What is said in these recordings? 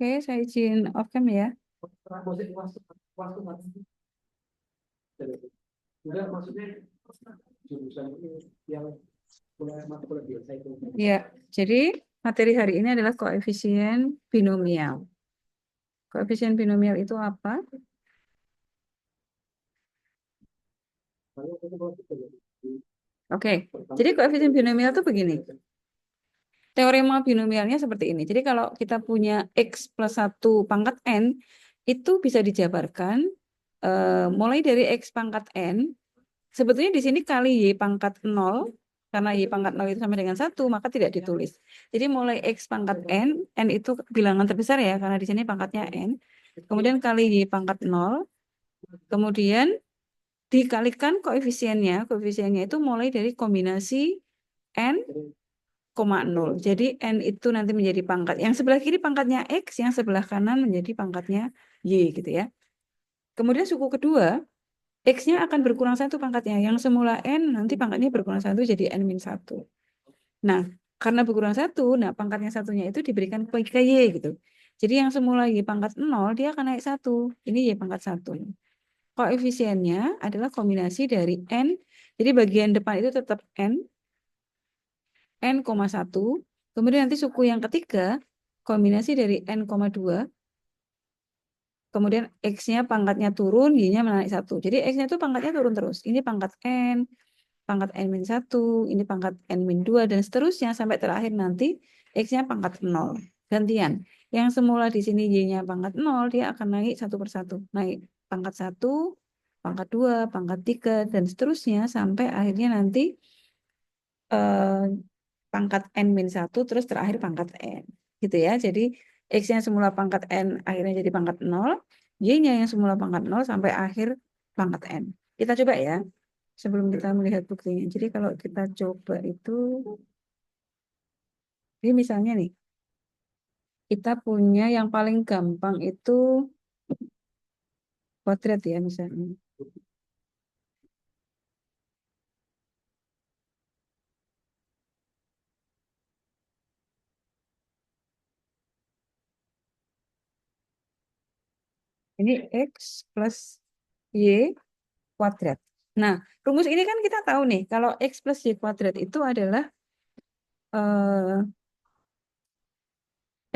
Oke, saya izin off cam ya. Enggak, maksudnya jurusan ini yang mata kuliah biasa itu. Ya, jadi materi hari ini adalah koefisien binomial. Koefisien binomial itu apa? Kalau itu kalau kita Oke, jadi koefisien binomial itu begini. Teorema binomialnya seperti ini. Jadi kalau kita punya X plus 1 pangkat N, itu bisa dijabarkan mulai dari X pangkat N. Sebetulnya di sini kali Y pangkat 0, karena Y pangkat 0 itu sama dengan 1, maka tidak ditulis. Jadi mulai X pangkat N itu bilangan terbesar ya, karena di sini pangkatnya N. Kemudian kali Y pangkat 0, kemudian dikalikan koefisiennya. Koefisiennya itu mulai dari kombinasi N, 0. Jadi N itu nanti menjadi pangkat. Yang sebelah kiri pangkatnya X, yang sebelah kanan menjadi pangkatnya Y gitu ya. Kemudian suku kedua, X-nya akan berkurang 1 pangkatnya. Yang semula N, nanti pangkatnya berkurang 1 jadi N-1. Nah, karena berkurang 1, nah pangkatnya satunya itu diberikan ke Y gitu. Jadi yang semula Y pangkat 0, dia akan naik 1. Ini Y pangkat 1. Koefisiennya adalah kombinasi dari N. Jadi bagian depan itu tetap N,1. Kemudian nanti suku yang ketiga, kombinasi dari N,2. Kemudian X-nya pangkatnya turun, Y-nya menaik 1. Jadi X-nya itu pangkatnya turun terus. Ini pangkat N, pangkat N-1, ini pangkat N-2, dan seterusnya sampai terakhir nanti X-nya pangkat 0. Gantian. Yang semula di sini Y-nya pangkat 0, dia akan naik satu persatu. Naik pangkat 1, pangkat 2, pangkat 3, dan seterusnya sampai akhirnya nanti eh, pangkat N-1, terus terakhir pangkat N. Gitu ya. Jadi X-nya semula pangkat N, akhirnya jadi pangkat 0. Y-nya yang semula pangkat 0 sampai akhir pangkat N. Kita coba ya, sebelum kita melihat buktinya. Jadi kalau kita coba itu, ini misalnya nih, kita punya yang paling gampang itu kuadrat ya misalnya. Ini X plus Y kuadrat. Nah, rumus ini kan kita tahu nih, kalau X plus Y kuadrat itu adalah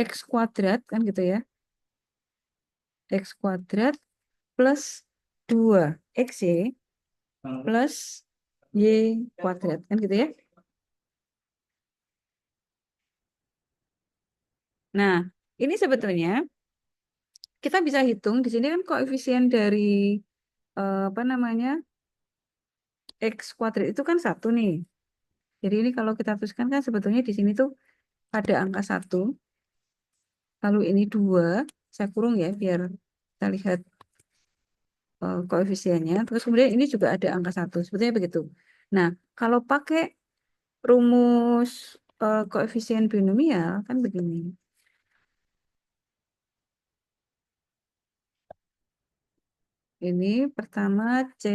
X kuadrat, kan gitu ya. X kuadrat plus 2XY plus Y kuadrat, kan gitu ya. Nah, ini sebetulnya kita bisa hitung, di sini kan koefisien dari apa namanya, X kuadrat itu kan 1 nih. Jadi ini kalau kita tuliskan kan sebetulnya di sini tuh ada angka 1, lalu ini 2, saya kurung ya biar kita lihat koefisiennya. Terus kemudian ini juga ada angka 1, sebetulnya begitu. Nah, kalau pakai rumus koefisien binomial kan begini. Ini pertama C,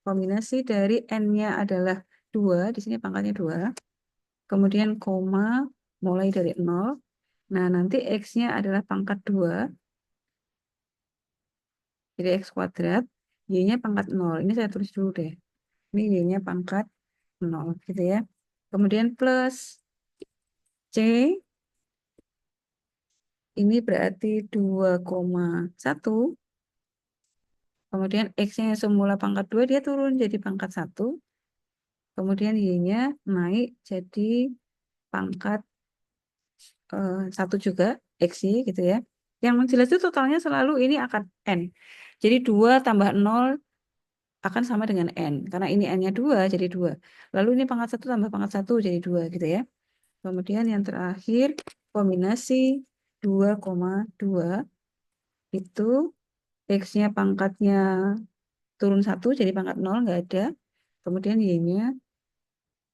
kombinasi dari N-nya adalah 2, di sini pangkatnya 2. Kemudian koma, mulai dari 0. Nah, nanti X-nya adalah pangkat 2, jadi X kuadrat. Y-nya pangkat 0. Ini saya tulis dulu deh. Ini Y-nya pangkat 0, gitu ya. Kemudian plus C, ini berarti 2,1. Kemudian X-nya yang semula pangkat 2, dia turun jadi pangkat 1. Kemudian Y-nya naik jadi pangkat 1 juga, X-Y gitu ya. Yang jelas itu totalnya selalu ini akan N. Jadi 2 tambah 0 akan sama dengan N. Karena ini N-nya 2, jadi 2. Lalu ini pangkat 1 tambah pangkat 1 jadi 2 gitu ya. Kemudian yang terakhir, kombinasi 2,2 itu X-nya pangkatnya turun 1, jadi pangkat 0, nggak ada. Kemudian Y-nya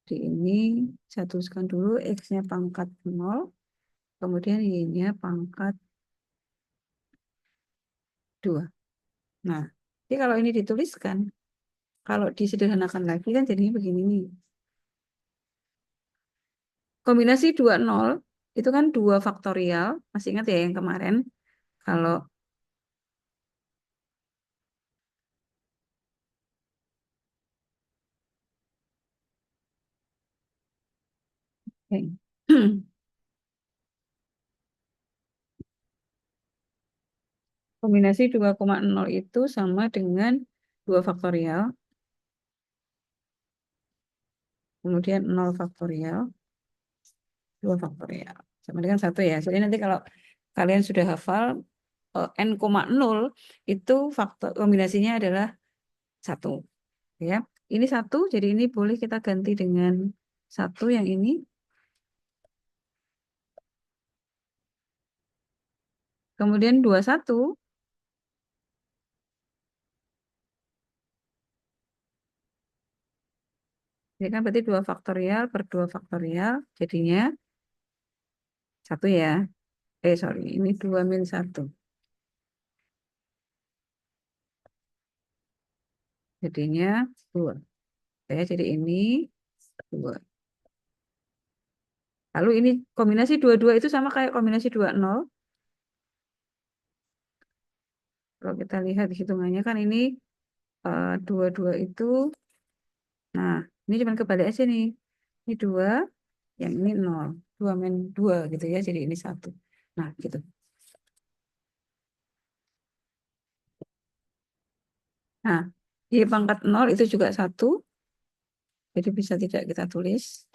di ini, saya tuliskan dulu X-nya pangkat 0, kemudian Y-nya pangkat 2. Nah, jadi kalau ini dituliskan, kalau disederhanakan lagi kan jadinya begini nih. Kombinasi 2 0 itu kan 2 faktorial. Masih ingat ya yang kemarin? Kalau kombinasi 2,0 itu sama dengan 2 faktorial, kemudian 0 faktorial, 2 faktorial. Sama dengan 1 ya. Jadi nanti kalau kalian sudah hafal n,0 itu faktor kombinasinya adalah 1. Ya. Ini 1, jadi ini boleh kita ganti dengan 1 yang ini. Kemudian 21, ini kan berarti 2 faktorial per 2 faktorial, jadinya 1 ya. Sorry, ini 2 min 1. Jadinya 2. Ya, jadi ini 2. Lalu ini kombinasi 22 itu sama kayak kombinasi 20. Kalau kita lihat hitungannya kan ini 22 itu, nah ini cuma kebalik aja nih. Ini 2, yang ini 0. 2 min 2 gitu ya, jadi ini 1. Nah, gitu. Nah, Y pangkat 0 itu juga 1, jadi bisa tidak kita tulis.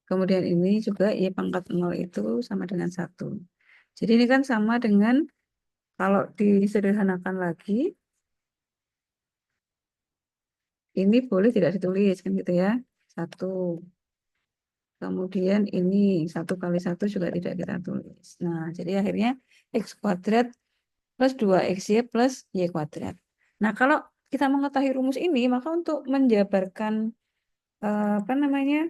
Kemudian ini juga Y pangkat 0 itu sama dengan 1. Jadi ini kan sama dengan, kalau disederhanakan lagi, ini boleh tidak ditulis, kan gitu ya. 1. Kemudian ini 1 kali 1 juga tidak kita tulis. Nah, jadi akhirnya X kuadrat plus 2XY plus Y kuadrat. Nah, kalau kita mengetahui rumus ini, maka untuk menjabarkan, apa namanya,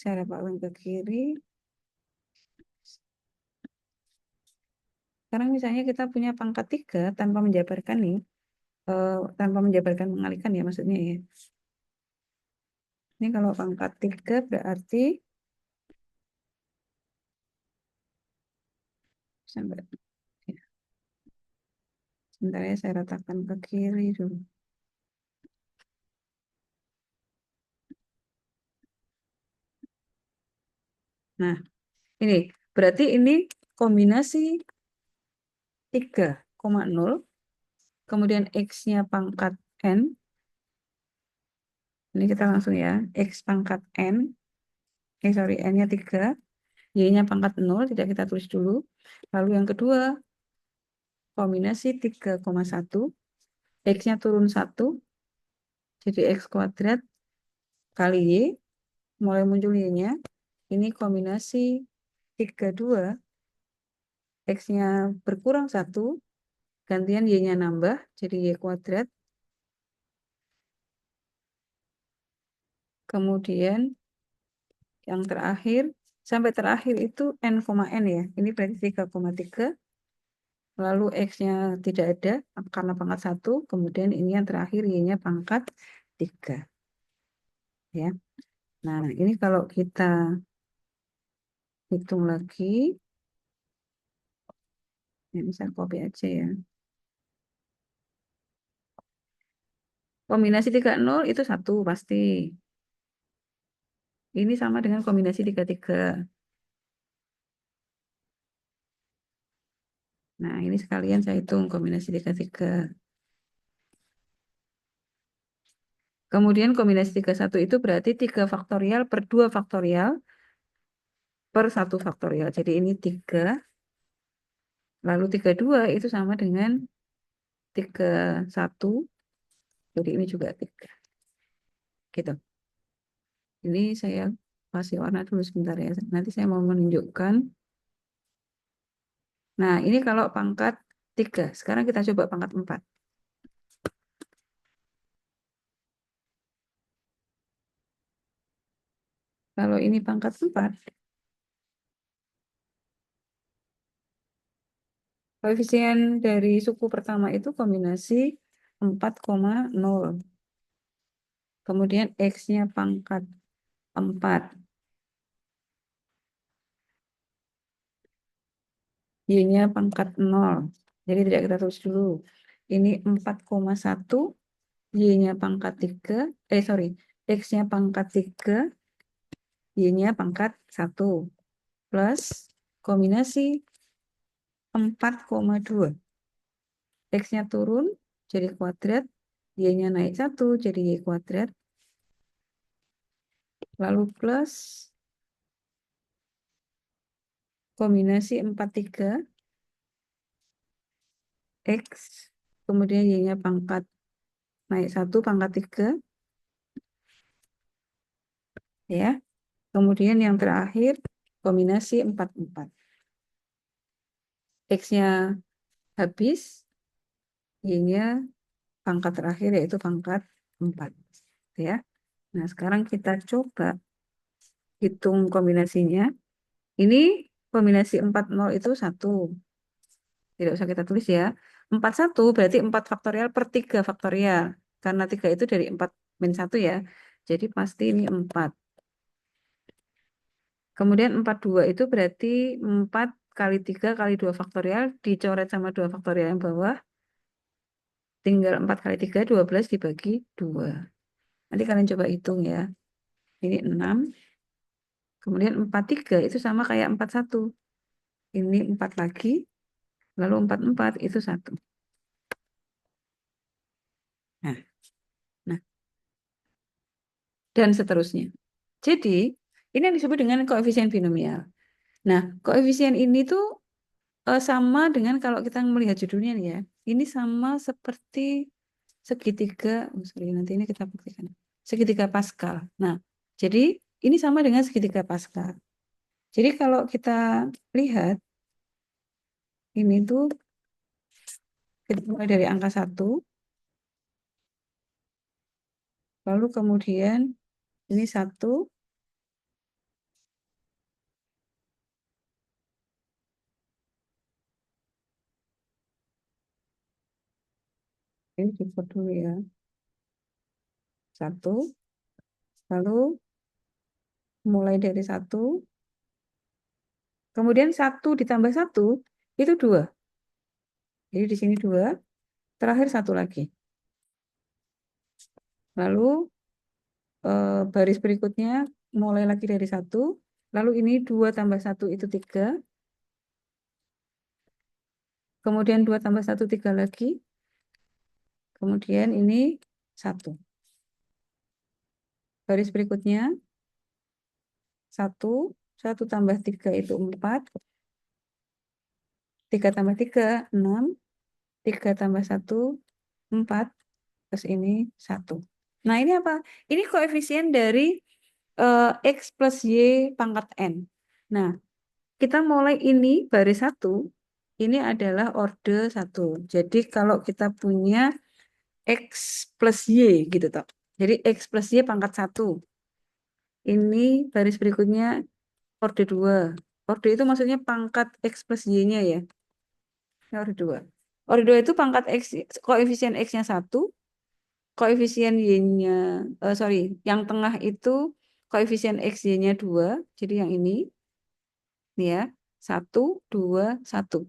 saya paling ke kiri. Sekarang misalnya kita punya pangkat 3 tanpa menjabarkan nih, tanpa menjabarkan mengalihkan ya maksudnya ya. Ini kalau pangkat 3 berarti sampai ya, sebentar ya, saya ratakan ke kiri dulu. Nah, ini berarti ini kombinasi 3,0, kemudian X-nya pangkat N. Ini kita langsung ya, X pangkat N, sorry, N-nya 3, Y-nya pangkat 0, tidak kita tulis dulu. Lalu yang kedua, kombinasi 3,1, X-nya turun 1, jadi X kuadrat kali Y, mulai muncul Y-nya. Ini kombinasi 32, X-nya berkurang 1, gantian Y-nya nambah, jadi Y kuadrat. Kemudian yang terakhir, sampai terakhir itu N, ya. Ini berarti 3,3. Lalu X-nya tidak ada karena pangkat 1. Kemudian ini yang terakhir Y-nya pangkat 3. Ya. Nah, ini kalau kita hitung lagi, ini saya copy aja ya. Kombinasi 30 itu 1 pasti. Ini sama dengan kombinasi 33. Nah, ini sekalian saya hitung kombinasi 33. Kemudian kombinasi 31 itu berarti 3 faktorial per 2 faktorial per 1 faktorial. Jadi ini 3, lalu 32 itu sama dengan 31. Jadi ini juga 3. Gitu. Ini saya kasih warna dulu sebentar ya. Nanti saya mau menunjukkan. Nah, ini kalau pangkat 3. Sekarang kita coba pangkat 4. Kalau ini pangkat 4, koefisien dari suku pertama itu kombinasi 4,0. Kemudian X-nya pangkat 4. Y-nya pangkat 0. Jadi tidak kita tulis dulu. Ini 4,1. Y-nya pangkat 3. X-nya pangkat 3. Y-nya pangkat 1. Plus kombinasi 4,2. X-nya turun jadi kuadrat. Y-nya naik 1 jadi Y kuadrat. Lalu plus kombinasi 43 X, kemudian Y-nya pangkat naik 1 pangkat 3, ya. Kemudian yang terakhir kombinasi 44. X-nya habis, Y-nya pangkat terakhir yaitu pangkat 4, ya. Nah, sekarang kita coba hitung kombinasinya. Ini kombinasi 40 itu 1. Tidak usah kita tulis ya. 41 berarti 4 faktorial per 3 faktorial. Karena 3 itu dari 4 min 1 ya. Jadi pasti ini 4. Kemudian 42 itu berarti 4 kali 3 kali 2 faktorial. Dicoret sama 2 faktorial yang bawah. Tinggal 4 kali 3, 12 dibagi 2. Nanti kalian coba hitung ya. Ini 6. Kemudian 43 itu sama kayak 41. Ini 4 lagi. Lalu 44 itu 1. Nah, nah, dan seterusnya. Jadi, ini yang disebut dengan koefisien binomial. Nah, koefisien ini tuh sama dengan kalau kita melihat judulnya nih ya. Ini sama seperti segitiga, nanti ini kita buktikan. Segitiga Pascal. Nah, jadi ini sama dengan segitiga Pascal. Jadi kalau kita lihat, ini tuh kita mulai dari angka 1, lalu kemudian ini 1, ini dibuat dulu ya. 1, lalu mulai dari 1, kemudian 1 ditambah 1 itu 2. Jadi di sini 2, terakhir 1 lagi. Lalu baris berikutnya mulai lagi dari 1, lalu ini 2 tambah 1 itu 3, kemudian 2 tambah 1 3 lagi, kemudian ini 1. Baris berikutnya 1, 1 tambah 3 itu 4, 3 tambah 3 6, 3 tambah 1 4, terus ini 1. Nah ini apa? Ini koefisien dari X plus Y pangkat N. Nah, kita mulai ini baris 1, ini adalah orde 1. Jadi kalau kita punya X plus Y gitu toh. Jadi X plus Y pangkat 1. Ini baris berikutnya orde 2. Orde itu maksudnya pangkat X plus Y-nya ya. Ini orde 2. Orde 2 itu pangkat X, koefisien X-nya 1, koefisien Y-nya, yang tengah itu koefisien XY-nya 2, jadi yang ini ya, 1, 2, 1.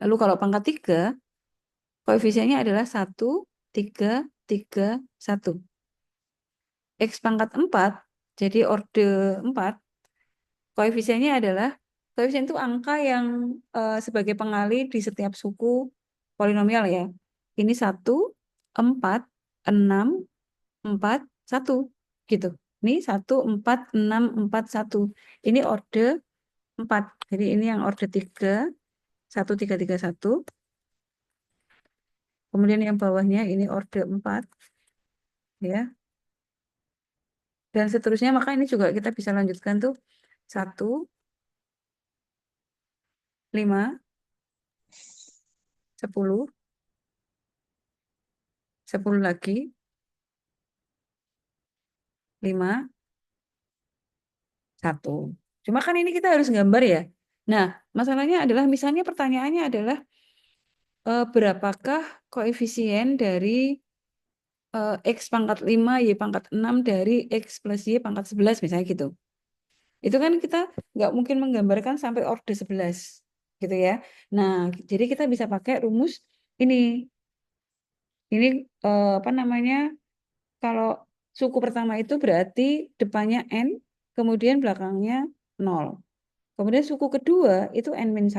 Lalu kalau pangkat 3, koefisiennya adalah 1, 3, 3, 1. X pangkat 4, jadi orde 4, koefisiennya adalah, koefisien itu angka yang sebagai pengali di setiap suku polinomial ya. Ini 1, 4, 6, 4, 1. Gitu. Ini 1, 4, 6, 4, 1. Ini orde 4. Jadi ini yang orde 3, 1, 3, 3, 1. Kemudian yang bawahnya ini orde 4. Ya. Dan seterusnya, maka ini juga kita bisa lanjutkan tuh. 1, 5, 10, 10 lagi, 5, 1. Cuma kan ini kita harus gambar ya. Nah, masalahnya adalah misalnya pertanyaannya adalah berapakah koefisien dari X pangkat 5, Y pangkat 6 dari X plus Y pangkat 11 misalnya gitu. Itu kan kita nggak mungkin menggambarkan sampai orde 11 gitu ya. Nah, jadi kita bisa pakai rumus ini. Ini apa namanya? Kalau suku pertama itu berarti depannya N, kemudian belakangnya 0. Kemudian suku kedua itu N-1.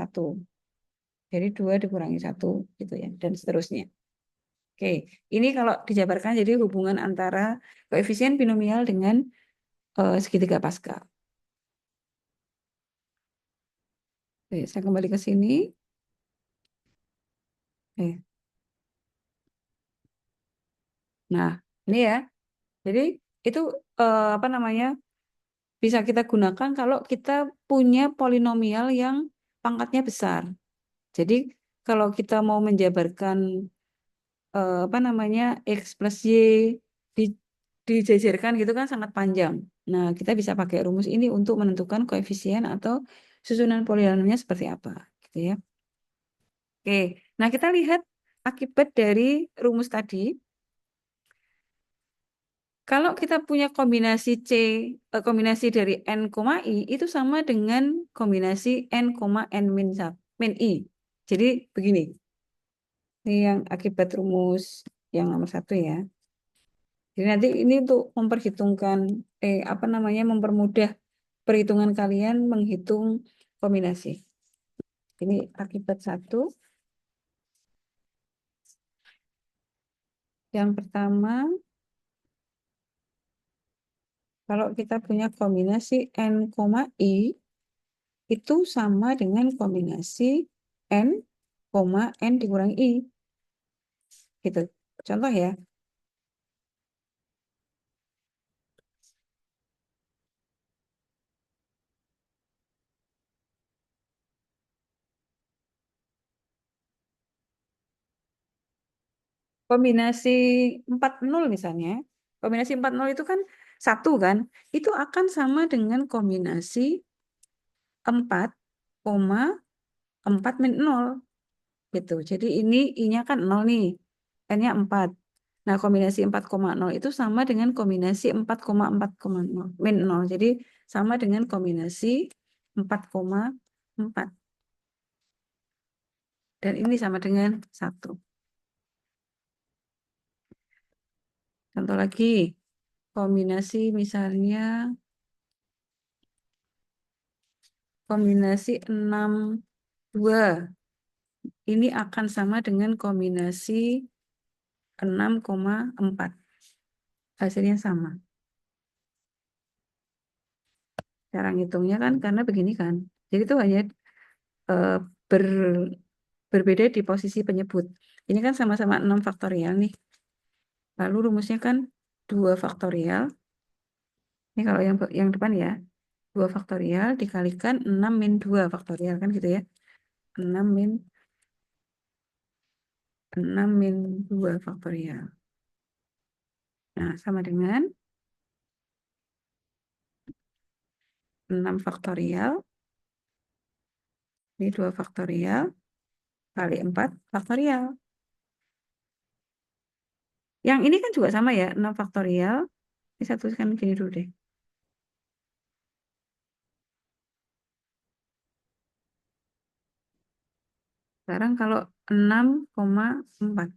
Jadi 2 dikurangi 1 gitu ya, dan seterusnya. Oke, ini kalau dijabarkan jadi hubungan antara koefisien binomial dengan segitiga Pascal. Oke, saya kembali ke sini. Oke. Nah, ini ya. Jadi itu apa namanya? Bisa kita gunakan kalau kita punya polinomial yang pangkatnya besar. Jadi kalau kita mau menjabarkan apa namanya X plus Y di, dijajarkan gitu kan sangat panjang. Nah, kita bisa pakai rumus ini untuk menentukan koefisien atau susunan polinomialnya seperti apa, gitu ya. Oke, nah kita lihat akibat dari rumus tadi. Kalau kita punya kombinasi kombinasi dari n, i itu sama dengan kombinasi n, n min, min i. Jadi begini, ini yang akibat rumus yang nomor 1 ya. Jadi nanti ini untuk memperhitungkan, apa namanya, mempermudah perhitungan kalian menghitung kombinasi. Ini akibat 1. Yang pertama, kalau kita punya kombinasi n, i, itu sama dengan kombinasi n, n dikurangi i. Gitu. Contoh ya, kombinasi 40 misalnya. Kombinasi 40 itu kan 1 kan, itu akan sama dengan kombinasi 4, 4 min 0 gitu. Jadi ini I-nya kan 0 nih, N-nya 4. Nah, kombinasi 4,0 itu sama dengan kombinasi 4,4,0 min 0. Jadi sama dengan kombinasi 4,4. Dan ini sama dengan 1. Contoh lagi, kombinasi misalnya kombinasi 6, 2. Ini akan sama dengan kombinasi 6,4. Hasilnya sama. Cara ngitungnya kan karena begini kan. Jadi itu hanya eh, ber, berbeda di posisi penyebut. Ini kan sama-sama 6 faktorial nih. Lalu rumusnya kan 2 faktorial. Ini kalau yang depan ya. 2 faktorial dikalikan 6 min 2 faktorial kan gitu ya. 6 min 2 faktorial. Nah, sama dengan 6 faktorial. Ini 2 faktorial kali 4 faktorial. Yang ini kan juga sama ya, 6 faktorial. Ini satu kan gini dulu deh. Sekarang kalau 6,4.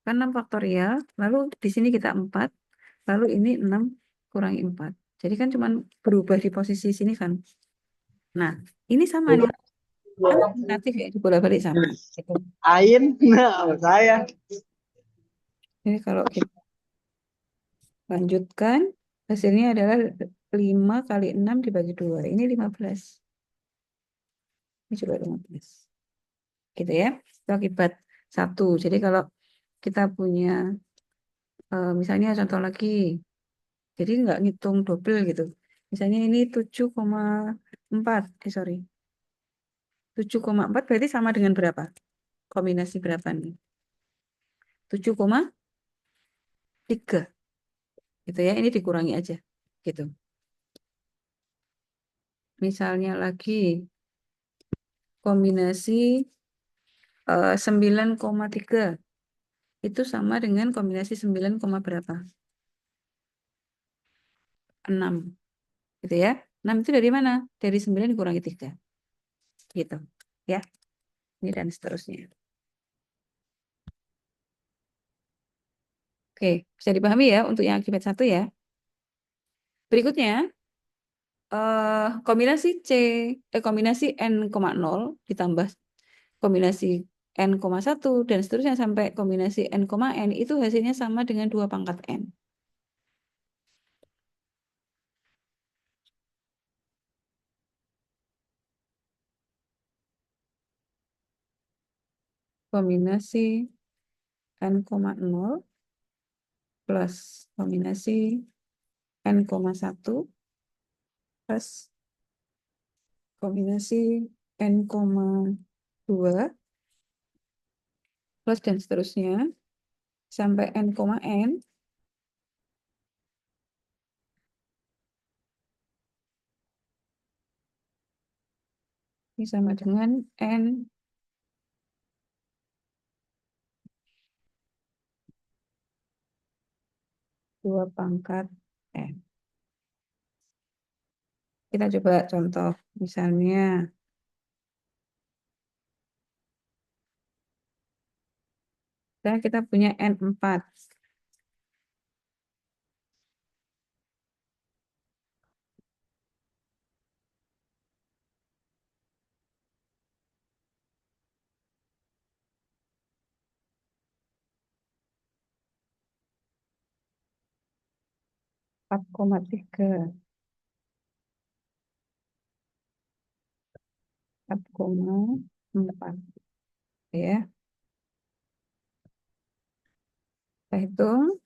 Kan 6 faktorial, lalu di sini kita 4, lalu ini 6 kurangi 4. Jadi kan cuma berubah di posisi sini kan. Nah, ini sama nih. Kan relatif ya, dibolak-balik sama. Gitu. Ain, nah saya. Ini kalau kita lanjutkan, hasilnya adalah 5 kali 6 dibagi 2. Ini 15. Ini juga 15. Gitu ya. Itu akibat 1. Jadi kalau kita punya, misalnya contoh lagi, jadi nggak ngitung double gitu. Misalnya ini 7,4. Sorry. 7,4 berarti sama dengan berapa? Kombinasi berapa nih? 7,3. Gitu ya. Ini dikurangi aja. Gitu. Misalnya lagi kombinasi 9,3 itu sama dengan kombinasi 9, berapa? 6. Gitu ya. 6 itu dari mana? Dari 9 dikurangi 3. Gitu. Ya. Ini dan seterusnya. Oke, bisa dipahami ya untuk yang akibat 1 ya. Berikutnya, kombinasi kombinasi n,0 ditambah kombinasi n,1 dan seterusnya sampai kombinasi n,n itu hasilnya sama dengan 2 pangkat n. Kombinasi n,0 plus kombinasi n,1 plus kombinasi n,2 plus dan seterusnya sampai n,n ini sama dengan n 2 pangkat n. Kita coba contoh, misalnya kita punya n4. 4,3, 4,4 ya. Kita hitung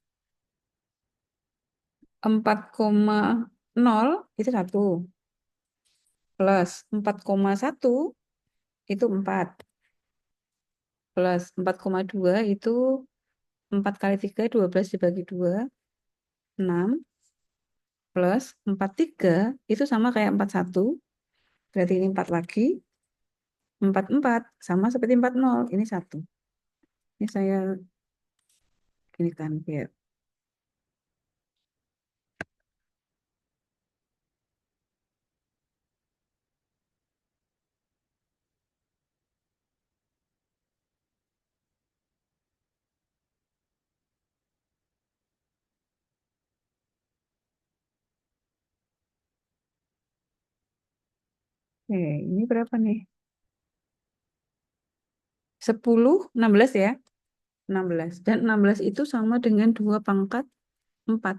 4,0 itu 1 plus 4,1 itu 4 plus 4,2 itu 4 kali 3 12 dibagi 2 6 plus 43 itu sama kayak 41 berarti ini 4 lagi 44 sama seperti 40 ini 1. Ini saya ini kan biar ini berapa nih? 10, 16 ya. 16 dan 16 itu sama dengan 2 pangkat 4.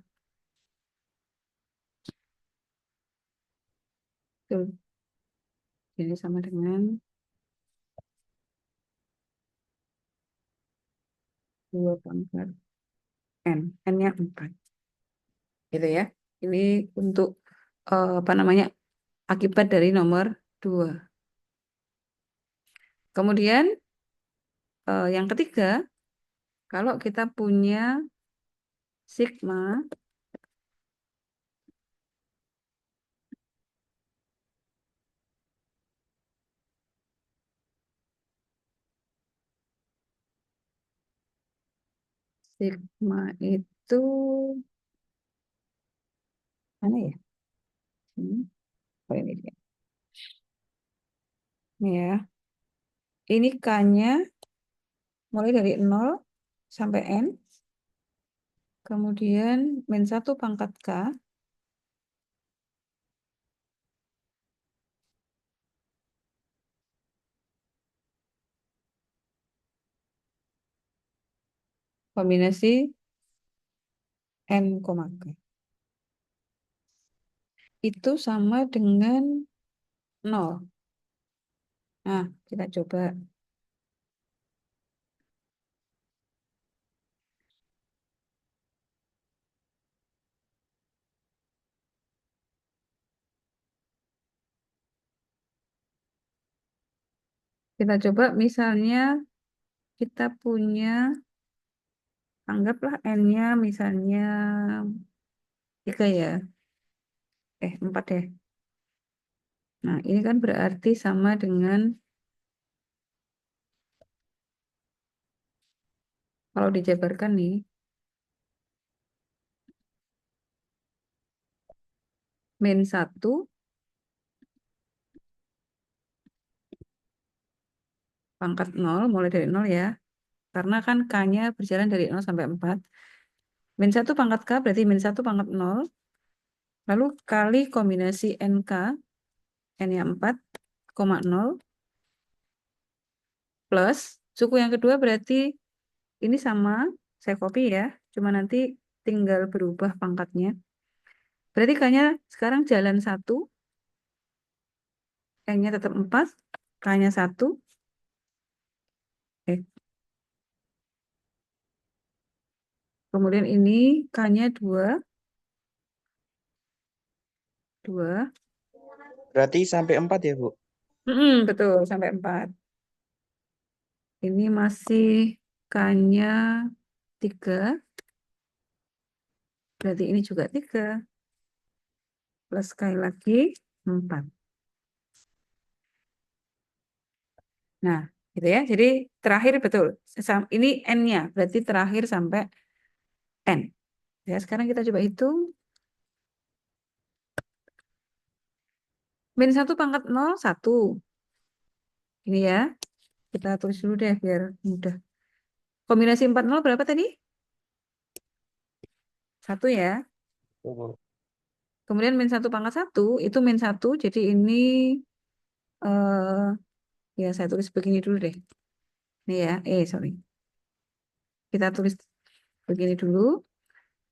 Tuh. Jadi sama dengan 2 pangkat n. N-nya 4. Gitu ya. Ini untuk apa namanya? Akibat dari nomor 2. Kemudian yang ketiga, kalau kita punya sigma sigma itu mana ya? Oh, ini dia. Ini ya. Ini K-nya mulai dari 0 sampai N. Kemudian min 1 pangkat K. Kombinasi N, K. Itu sama dengan 0. Nah, kita coba. Kita coba misalnya kita punya, anggaplah N-nya misalnya 3 ya. 4 deh. Nah, ini kan berarti sama dengan Kalau dijabarkan nih, min 1 pangkat 0, mulai dari 0 ya. Karena kan K-nya berjalan dari 0 sampai 4. Min 1 pangkat K berarti min 1 pangkat 0. Lalu kali kombinasi NK, N-nya 4, 0, plus suku yang kedua berarti ini sama, saya copy ya. Cuma nanti tinggal berubah pangkatnya. Berarti K-nya sekarang jalan 1, N-nya tetap 4, K-nya 1. Eh, kemudian ini K-nya 2, 2. Berarti sampai 4 ya, Bu? Betul, sampai 4. Ini masih K-nya 3, berarti ini juga 3. Plus sekali lagi 4. Nah, gitu ya. Jadi terakhir betul. Ini N-nya, berarti terakhir sampai N. Ya, sekarang kita coba hitung. Min 1 pangkat 0, 1. Ini ya. Kita tulis dulu deh biar mudah. Kombinasi 4 0 berapa tadi? 1 ya. Bu. Kemudian min 1 pangkat 1, itu min 1. Jadi ini, eh ya saya tulis begini dulu deh. Ini ya, sorry. Kita tulis begini dulu.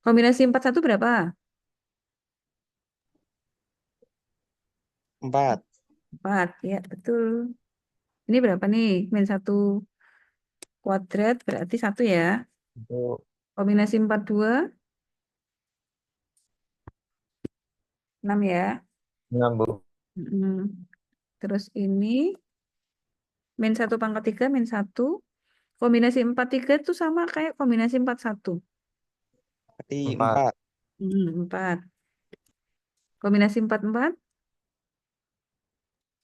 Kombinasi 4 1 berapa? 4. 4, ya betul. Ini berapa nih? Min 1 kuadrat berarti 1 ya. Bu. Kombinasi 4 2, 6 ya. 6, Bu. Mm. Terus ini min 1 pangkat 3, min 1. Kombinasi 4 3 itu sama kayak kombinasi 4 1. Berarti 4. 4. 4. Kombinasi 4 4,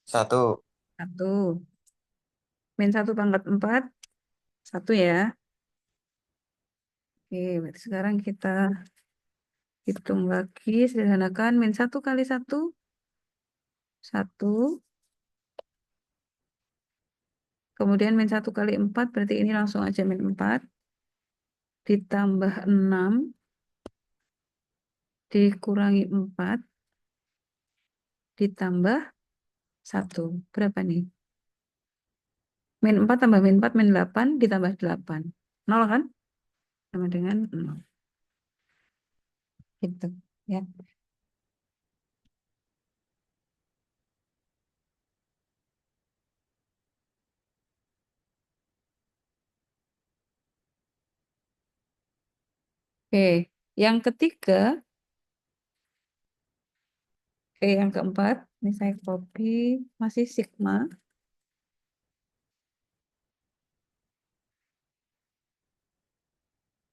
1. 1. Min 1 pangkat 4, 1 ya. Oke, berarti sekarang kita hitung lagi, sederhanakan. Min 1 kali 1, 1. Kemudian min 1 kali 4, berarti ini langsung aja min 4. Ditambah 6, dikurangi 4, ditambah 1. Berapa nih? Min 4 tambah min 4, min 8, ditambah 8. 0 kan? Sama dengan 0. Gitu. Ya. Oke. Yang ketiga, yang keempat, ini saya copy, masih sigma.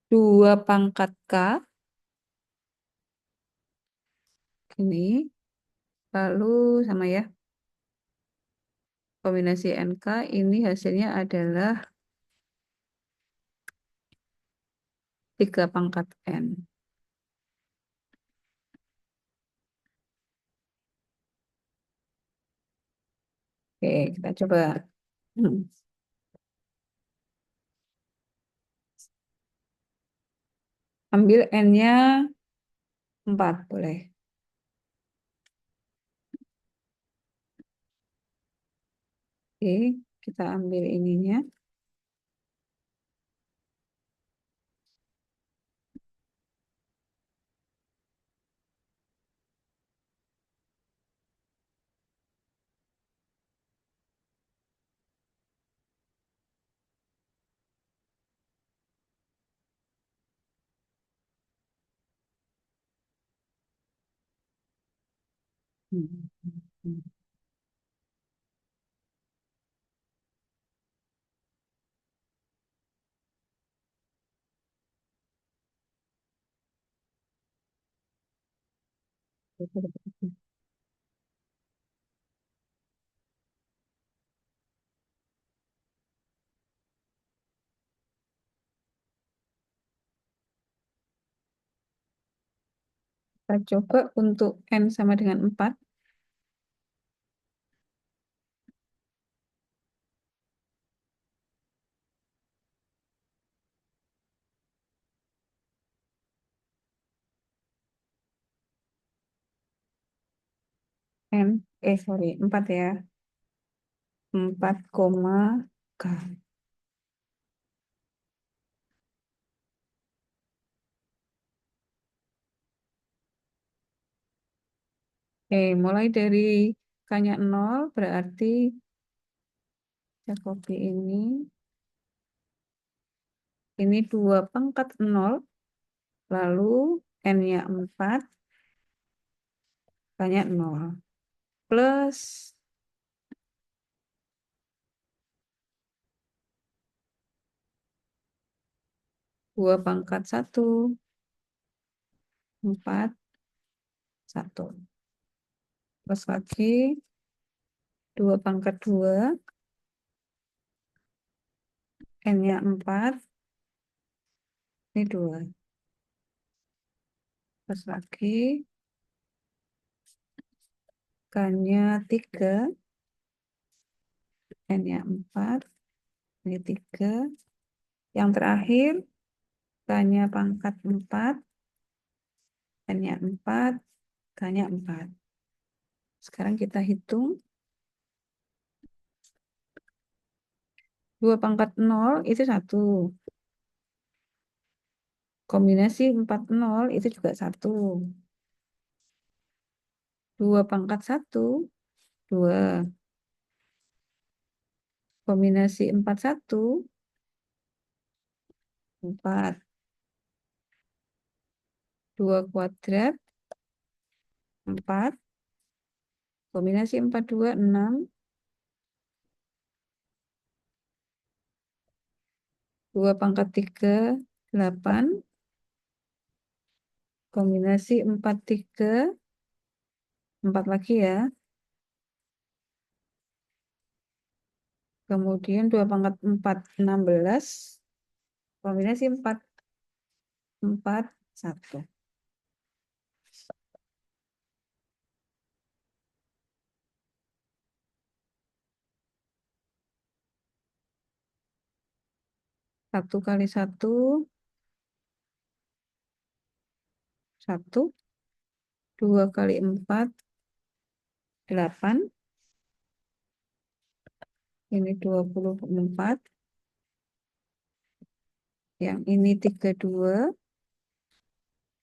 Dua pangkat K. Ini. Lalu sama ya. Kombinasi NK ini hasilnya adalah 3 pangkat N. Oke, kita coba. Ambil N-nya 4, boleh. Oke, kita ambil ininya. Kita coba untuk N sama dengan 4. Sorry, 4 ya. 4, K. Mulai dari K-nya 0, berarti saya copy ini. Ini 2 pangkat 0, lalu N-nya 4, K-nya 0. Plus 2 pangkat 1, 4, 1. Plus lagi 2 pangkat 2, N-nya 4, ini 2. Plus lagi K-nya 3, N-nya 4, ini 3. Yang terakhir K-nya pangkat 4, N-nya 4, K-nya 4. Sekarang kita hitung. 2 pangkat 0 itu 1. Kombinasi 4, 0 itu juga 1. 2 pangkat 1, 2. Kombinasi 4, 1, 4. 2 kuadrat, 4. Kombinasi 4, 2, 6. 2 pangkat 3, 8. Kombinasi 4, 3. 4 lagi ya. Kemudian 2 pangkat 4, 16. Kombinasi 4, 4, 1. Satu kali 1, 1. 2 kali 4, 8. Ini 24. Yang ini 32.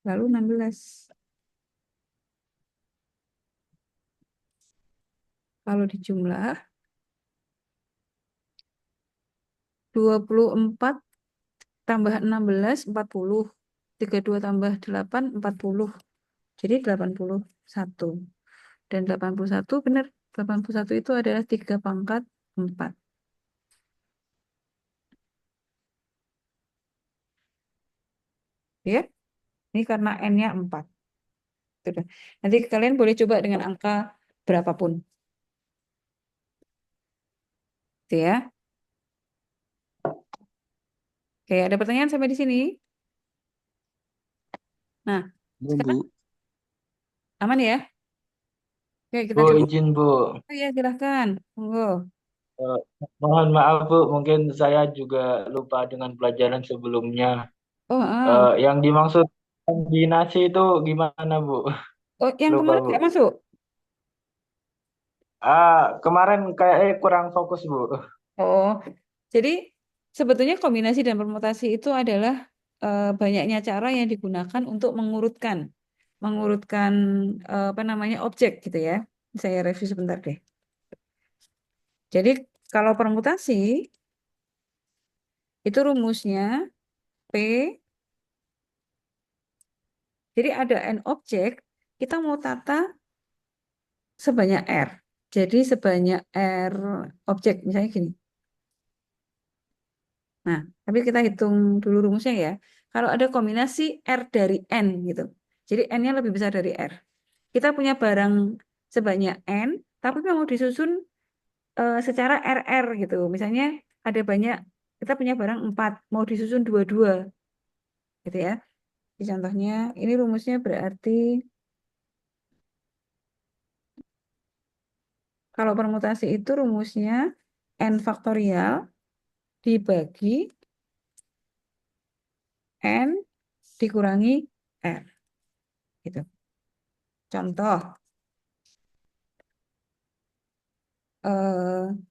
Lalu 16. Kalau dijumlah 24 tambah 16, 40. 32 tambah 8, 40. Jadi 81. Dan 81 benar. 81 itu adalah 3 pangkat 4. Ya, ini karena N-nya 4. Sudah. Nanti kalian boleh coba dengan angka berapapun. Itu ya. Oke, ada pertanyaan sampai di sini? Nah, Bu, sekarang aman ya? Oke, kita Bu, coba. izin Bu. Oh ya, silahkan. Monggo. Eh, Mohon maaf Bu, mungkin saya juga lupa dengan pelajaran sebelumnya. Oh, ah. Yang dimaksud kombinasi itu gimana Bu? Oh, yang Lupa kemarin Bu. nggak masuk? Kemarin kayaknya kurang fokus Bu. Oh, jadi sebetulnya kombinasi dan permutasi itu adalah banyaknya cara yang digunakan untuk mengurutkan apa namanya objek gitu ya. Saya review sebentar deh. Jadi kalau permutasi itu rumusnya P. Jadi ada n objek, kita mau tata sebanyak R. Jadi sebanyak R objek, misalnya gini. Nah, tapi kita hitung dulu rumusnya ya. Kalau ada kombinasi R dari N gitu. Jadi N-nya lebih besar dari R. Kita punya barang sebanyak N, tapi mau disusun secara RR gitu. Misalnya ada banyak, kita punya barang 4, mau disusun 22 gitu ya. Di contohnya, ini rumusnya berarti Kalau permutasi itu rumusnya n faktorial dibagi n dikurangi r. Gitu. Contoh,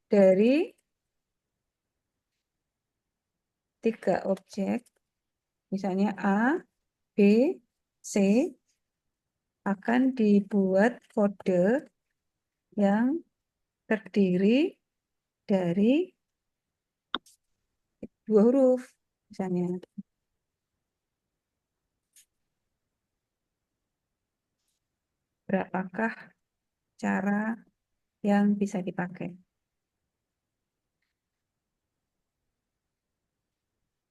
dari 3 objek, misalnya A, B, C, akan dibuat kode yang terdiri dari 2 huruf, misalnya. Berapakah cara yang bisa dipakai?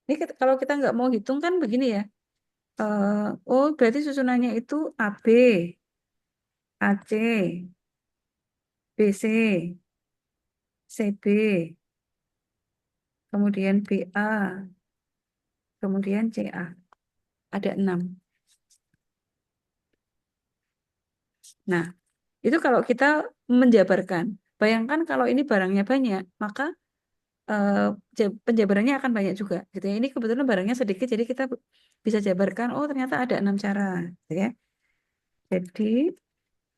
Ini kalau kita nggak mau hitung kan begini ya. Oh, berarti susunannya itu AB, AC, BC, CB, kemudian BA, kemudian CA. Ada 6. Nah, itu kalau kita menjabarkan. Bayangkan kalau ini barangnya banyak, maka penjabarannya akan banyak juga. Gitu ya. Ini kebetulan barangnya sedikit, jadi kita bisa jabarkan, oh ternyata ada 6 cara. Gitu ya. Jadi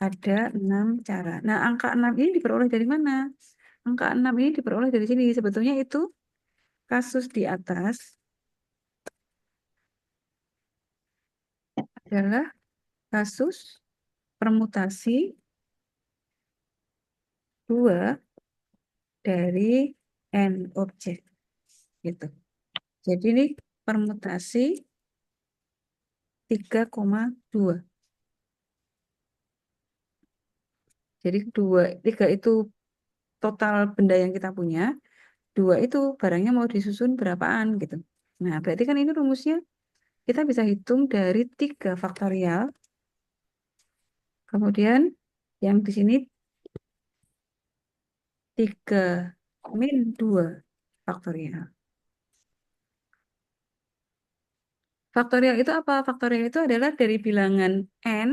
ada 6 cara. Nah, angka 6 ini diperoleh dari mana? Angka 6 ini diperoleh dari sini. Sebetulnya itu kasus di atas adalah kasus permutasi 2 dari n objek. Gitu. Jadi ini permutasi 3,2. Jadi 3 itu total benda yang kita punya. 2 itu barangnya mau disusun berapaan gitu. Nah, berarti kan ini rumusnya kita bisa hitung dari 3 faktorial. Kemudian yang di sini 3 min 2 faktorial. Faktorial itu apa? Faktorial itu adalah dari bilangan n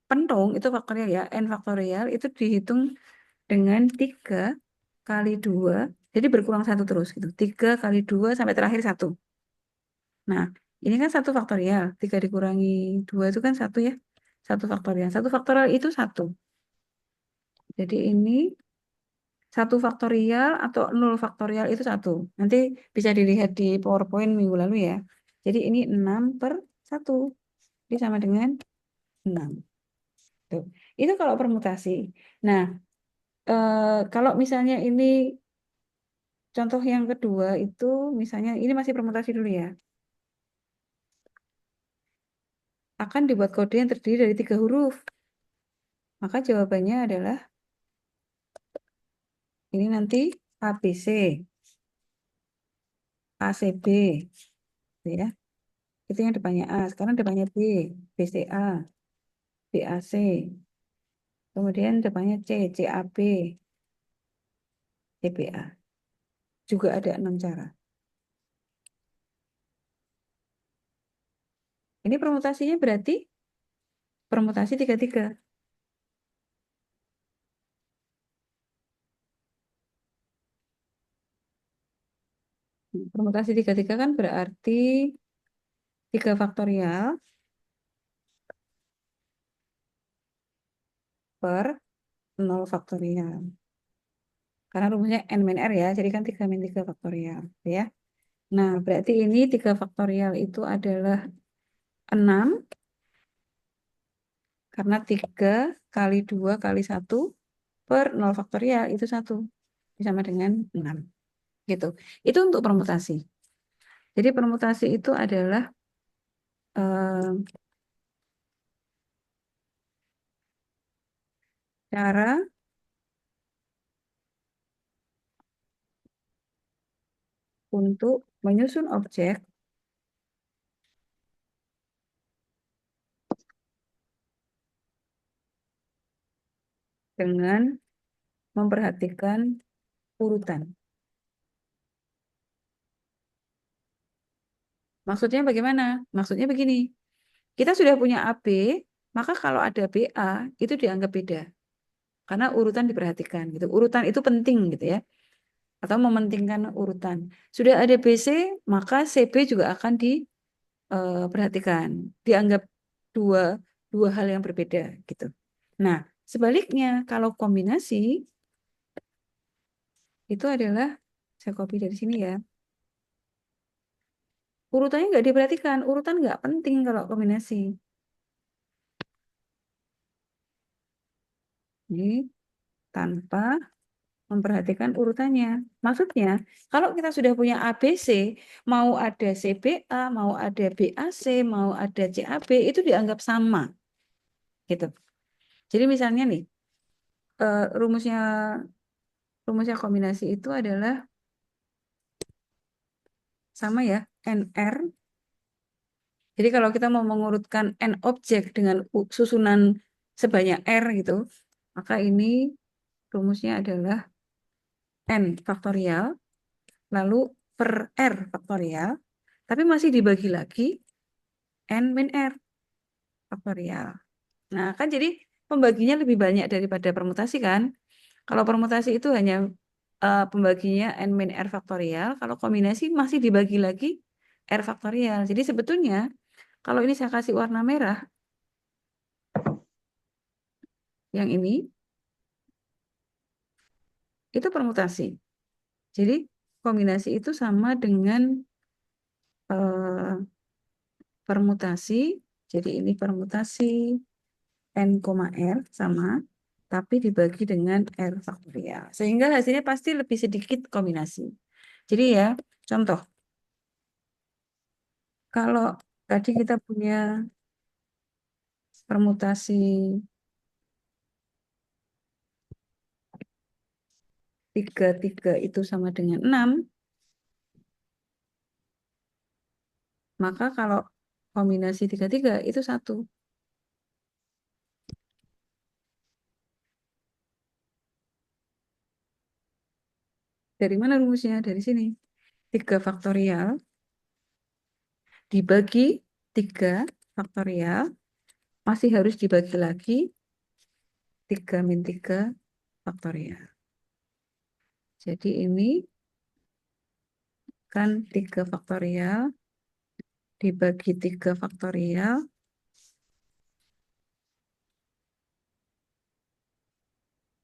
pentung itu faktorial ya, n faktorial itu dihitung dengan 3 kali 2, jadi berkurang 1 terus gitu. 3 kali 2 sampai terakhir 1. Nah, ini kan 1 faktorial, 3 dikurangi 2 itu kan 1 ya. 1 faktorial. 1 faktorial itu 1. Jadi ini 1 faktorial atau 0 faktorial itu 1. Nanti bisa dilihat di PowerPoint minggu lalu ya. Jadi ini 6/1. Ini sama dengan 6. Tuh. Itu kalau permutasi. Nah, kalau misalnya ini contoh yang kedua itu misalnya ini masih permutasi dulu ya. Akan dibuat kode yang terdiri dari 3 huruf. Maka jawabannya adalah ini nanti ABC, ACB, gitu ya. Itu yang depannya A. Sekarang depannya B, BCA, BAC. Kemudian depannya C, CAB, CBA. Juga ada 6 cara. Ini permutasinya berarti permutasi 3-3. Permutasi 3-3 kan berarti 3 faktorial per 0 faktorial. Karena rumusnya n min r ya, jadi kan 3 min 3 faktorial. Ya. Nah, berarti ini 3 faktorial itu adalah 6, karena 3 kali 2 kali 1 per 0 faktorial itu 1. Sama dengan 6. Gitu. Itu untuk permutasi. Jadi permutasi itu adalah cara untuk menyusun objek dengan memperhatikan urutan. Maksudnya bagaimana? Maksudnya begini. Kita sudah punya AB, maka kalau ada BA itu dianggap beda. karena urutan diperhatikan gitu. Urutan itu penting gitu ya, atau mementingkan urutan. Sudah ada BC, maka CB juga akan diperhatikan. Dianggap dua dua hal yang berbeda gitu. Nah, sebaliknya kalau kombinasi itu adalah, saya copy dari sini ya. Urutannya nggak diperhatikan, urutan nggak penting kalau kombinasi. Ini tanpa memperhatikan urutannya. Maksudnya, kalau kita sudah punya ABC, mau ada CBA, mau ada BAC, mau ada CAB, itu dianggap sama. Gitu. Jadi misalnya nih, eh, rumusnya rumusnya kombinasi itu adalah sama ya, NR. Jadi kalau kita mau mengurutkan N objek dengan susunan sebanyak R gitu, maka ini rumusnya adalah N faktorial, lalu per R faktorial, tapi masih dibagi lagi N min R faktorial. Nah, kan jadi pembaginya lebih banyak daripada permutasi kan? Kalau permutasi itu hanya pembaginya N min R faktorial, kalau kombinasi masih dibagi lagi R faktorial. Jadi sebetulnya kalau ini saya kasih warna merah, yang ini, itu permutasi. Jadi kombinasi itu sama dengan eh, permutasi. Jadi ini permutasi N, R sama, tapi dibagi dengan R faktorial. Sehingga hasilnya pasti lebih sedikit kombinasi. Jadi ya, contoh, kalau tadi kita punya permutasi 3 itu sama dengan 6, maka kalau kombinasi 3 itu 1. Dari mana rumusnya? Dari sini. 3 faktorial dibagi 3 faktorial, masih harus dibagi lagi 3 min 3 faktorial. Jadi ini kan 3 faktorial dibagi 3 faktorial,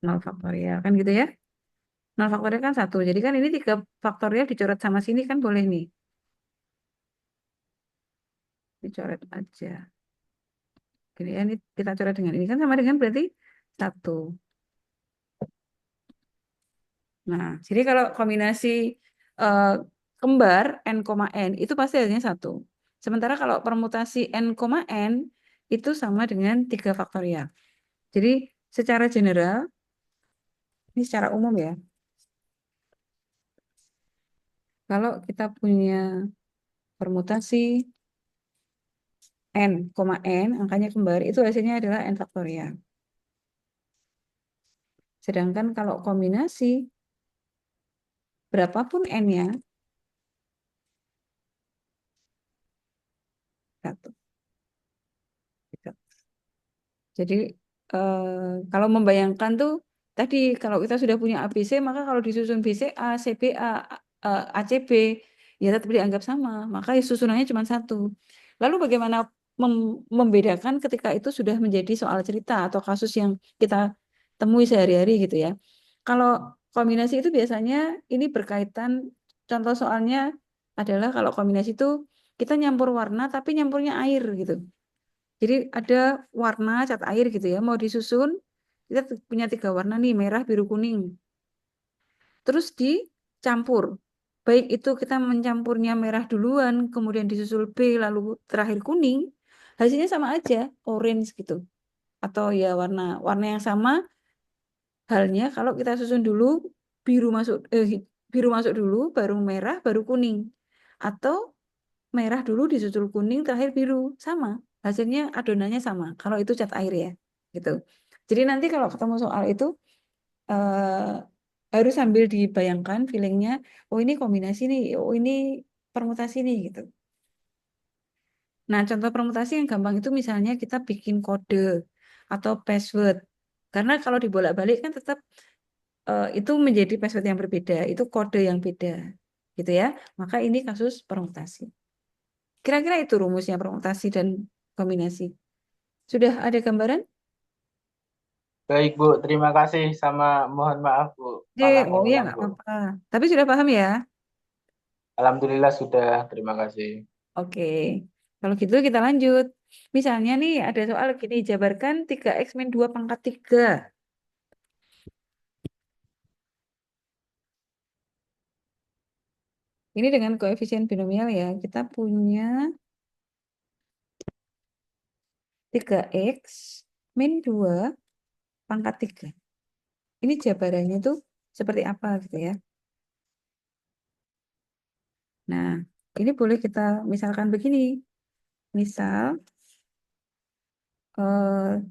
0 faktorial. Kan gitu ya? 0 faktorial kan 1. Jadi kan ini 3 faktorial dicoret sama sini kan boleh nih. Dicoret aja. Jadi ini kita coret dengan ini kan sama dengan berarti 1. Nah, jadi kalau kombinasi eh, kembar N, N itu pasti hasilnya 1. Sementara kalau permutasi N, N itu sama dengan 3 faktorial. Jadi secara general, ini secara umum ya, kalau kita punya permutasi N, N, angkanya kembar, itu hasilnya adalah N faktorial. Sedangkan kalau kombinasi, berapapun N-nya, 1. Gitu. Jadi kalau membayangkan tuh tadi kalau kita sudah punya ABC maka kalau disusun BCA, CBA, ACB ya tetap dianggap sama. Maka ya susunannya cuma 1. Lalu bagaimana membedakan ketika itu sudah menjadi soal cerita atau kasus yang kita temui sehari-hari gitu ya. Kalau kombinasi itu biasanya ini berkaitan, contoh soalnya adalah kalau kombinasi itu kita nyampur warna tapi nyampurnya air gitu. Jadi ada warna cat air gitu ya, mau disusun, kita punya 3 warna nih, merah, biru, kuning. Terus dicampur. Baik itu kita mencampurnya merah duluan, kemudian disusul B, lalu terakhir kuning, hasilnya sama aja, orange gitu. Atau ya warna warna yang sama halnya kalau kita susun dulu biru masuk dulu, baru merah, baru kuning. Atau merah dulu disusul kuning terakhir biru sama hasilnya adonannya sama kalau itu cat air ya gitu. Jadi nanti kalau ketemu soal itu harus sambil dibayangkan feelingnya, oh ini kombinasi nih, oh ini permutasi nih gitu. Nah contoh permutasi yang gampang itu misalnya kita bikin kode atau password Karena kalau dibolak-balik kan tetap itu menjadi password yang berbeda, itu kode yang beda, gitu ya. Maka ini kasus permutasi. Kira-kira itu rumusnya permutasi dan kombinasi. Sudah ada gambaran? Baik, Bu. Terima kasih sama mohon maaf, Bu. Malangnya Oh ya ulang, nggak Bu. apa-apa. Tapi sudah paham ya? Alhamdulillah sudah. Terima kasih. Oke. Kalau gitu kita lanjut. Misalnya nih ada soal gini, jabarkan 3x min 2 pangkat 3. Ini dengan koefisien binomial ya. Kita punya 3x min 2 pangkat 3. Ini jabarannya tuh seperti apa gitu ya. Nah, ini boleh kita misalkan begini. Misal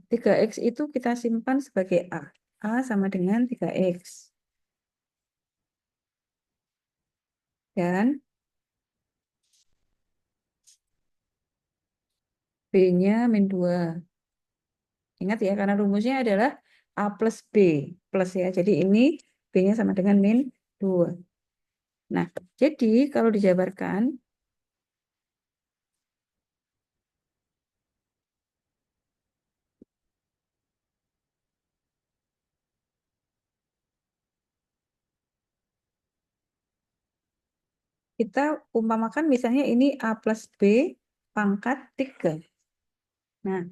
3x itu kita simpan sebagai A. A sama dengan 3x. Dan B-nya min 2. Ingat ya, karena rumusnya adalah A plus B. Plus ya, jadi ini B-nya sama dengan min 2. Nah, jadi kalau dijabarkan, kita umpamakan misalnya ini A plus B pangkat 3. Nah,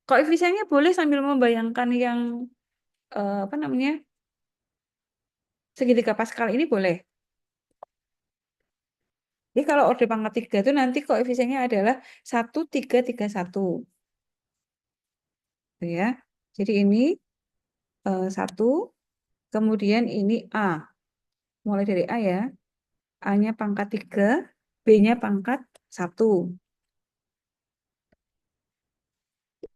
koefisiennya boleh sambil membayangkan yang apa namanya segitiga Pascal ini boleh. Jadi kalau orde pangkat 3 itu nanti koefisiennya adalah 1, 3, 3, 1. Gitu ya. Jadi ini 1, kemudian ini A. Mulai dari A ya. A-nya pangkat 3, B-nya pangkat 1.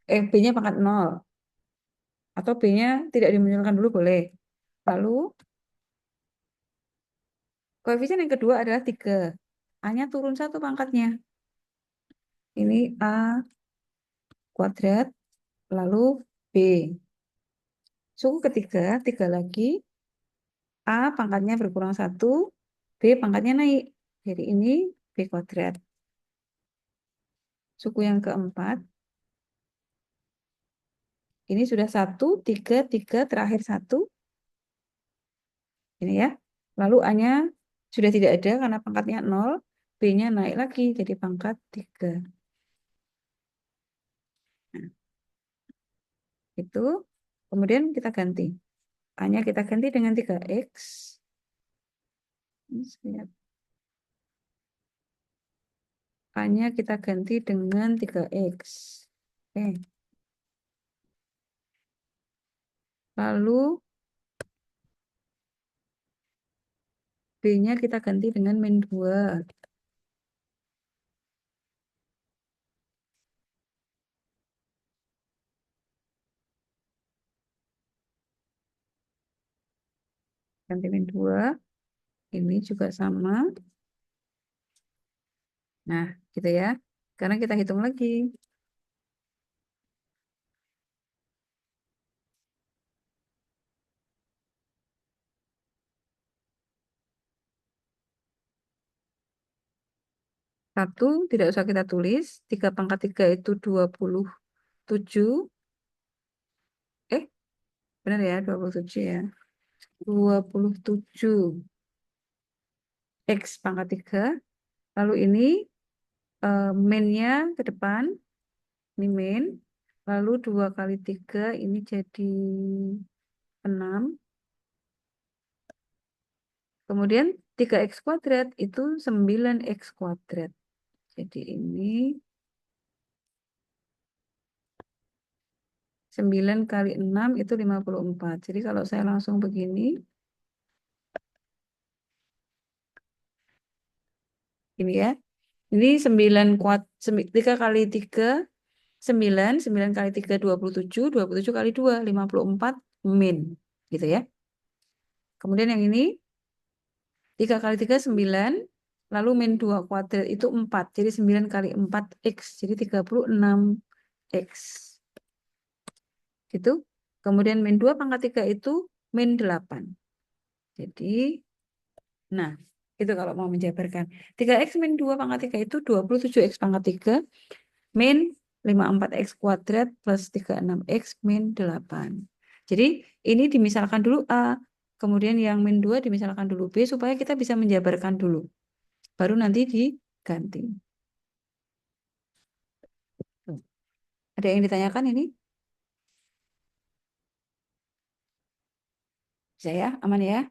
B-nya pangkat 0. Atau B-nya tidak dimunculkan dulu boleh. Lalu koefisien yang kedua adalah 3. A-nya turun 1 pangkatnya. Ini A kuadrat, lalu B. Suku ketiga, 3 lagi. A pangkatnya berkurang 1, B pangkatnya naik. Jadi ini B kuadrat. Suku yang keempat, ini sudah 1, 3, 3, terakhir 1. Ini ya. Lalu A-nya sudah tidak ada karena pangkatnya 0. B-nya naik lagi jadi pangkat 3. Nah, itu. Kemudian kita ganti. A-nya kita ganti dengan 3x. A-nya kita ganti dengan 3x. Oke. Lalu B-nya kita ganti dengan min 2. Ganti min 2. Ini juga sama. Nah, gitu ya. Sekarang kita hitung lagi. 1 tidak usah kita tulis. 3 pangkat 3 itu 27. Benar ya, 27 ya. 27 X pangkat 3. Lalu ini min-nya ke depan. Ini min. Lalu 2 kali 3 ini jadi 6. Kemudian 3x kuadrat itu 9x kuadrat. Jadi ini 9 kali 6 itu 54. Jadi kalau saya langsung begini, ini ya. Ini 9 3 kali 3, 9. 9 kali 3, 27. 27 kali 2, 54 min. Gitu ya. Kemudian yang ini 3 kali 3, 9. Lalu min 2 kuadrat itu 4. Jadi 9 kali 4x. Jadi 36x. Gitu. Kemudian min 2 pangkat 3 itu min 8. Jadi, nah, itu kalau mau menjabarkan. 3x min 2 pangkat 3 itu 27x pangkat 3 min 54x kuadrat plus 36x min 8. Jadi, ini dimisalkan dulu A. Kemudian yang min 2 dimisalkan dulu B supaya kita bisa menjabarkan dulu. Baru nanti diganti. Tuh. Ada yang ditanyakan ini? Bisa ya? Aman ya?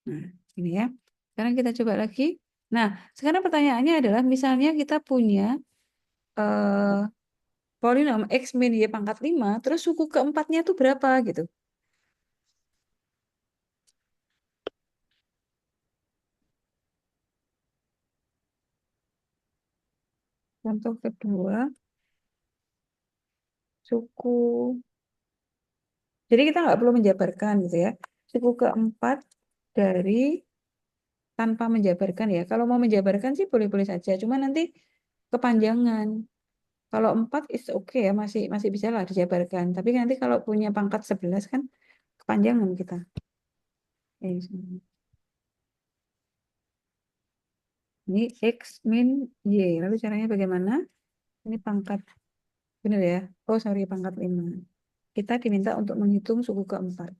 Nah, ini ya. Sekarang kita coba lagi. Nah, sekarang pertanyaannya adalah misalnya kita punya eh, polinom x min y pangkat 5, terus suku keempatnya itu berapa gitu. Contoh kedua, suku. Jadi kita nggak perlu menjabarkan gitu ya. Suku keempat dari tanpa menjabarkan ya. Kalau mau menjabarkan sih boleh-boleh saja. Cuma nanti kepanjangan. Kalau 4 is oke ya, masih masih bisa lah dijabarkan. Tapi nanti kalau punya pangkat 11 kan kepanjangan kita. Ini X min Y. Lalu caranya bagaimana? Ini pangkat. Benar ya? Oh, sorry, pangkat 5. Kita diminta untuk menghitung suku keempat.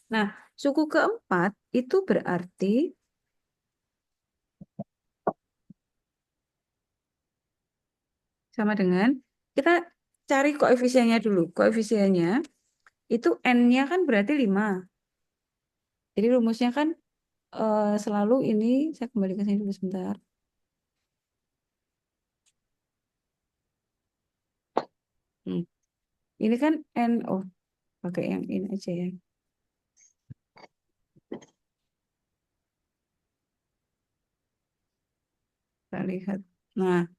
Nah, suku keempat itu berarti sama dengan kita cari koefisiennya dulu. Koefisiennya itu N-nya kan berarti 5. Jadi rumusnya kan selalu ini, saya kembali ke sini dulu sebentar. Ini kan N, oh pakai yang ini aja ya. Kita lihat. Nah,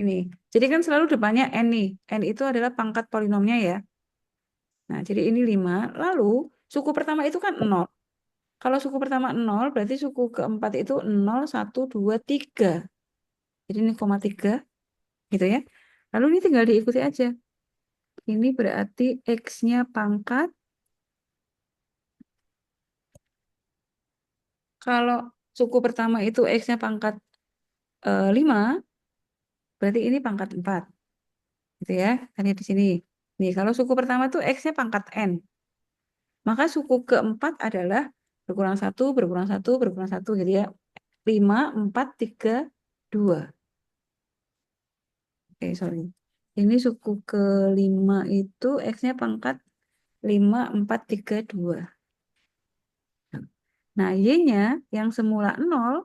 ini. Jadi kan selalu depannya N nih. N itu adalah pangkat polinomnya ya. Nah, jadi ini 5. Lalu, suku pertama itu kan 0. Kalau suku pertama 0, berarti suku keempat itu 0, 1, 2, 3. Jadi ini koma 3, gitu ya. Lalu ini tinggal diikuti aja. Ini berarti X-nya pangkat. Kalau suku pertama itu X-nya pangkat 5, berarti ini pangkat 4. Gitu ya. Kan di sini. Nih, kalau suku pertama itu X-nya pangkat N. Maka suku keempat adalah berkurang 1, berkurang 1, berkurang 1. Jadi ya 5, 4, 3, 2. Oke, sorry. Ini suku kelima itu X-nya pangkat 5, 4, 3, 2. Nah, Y-nya yang semula 0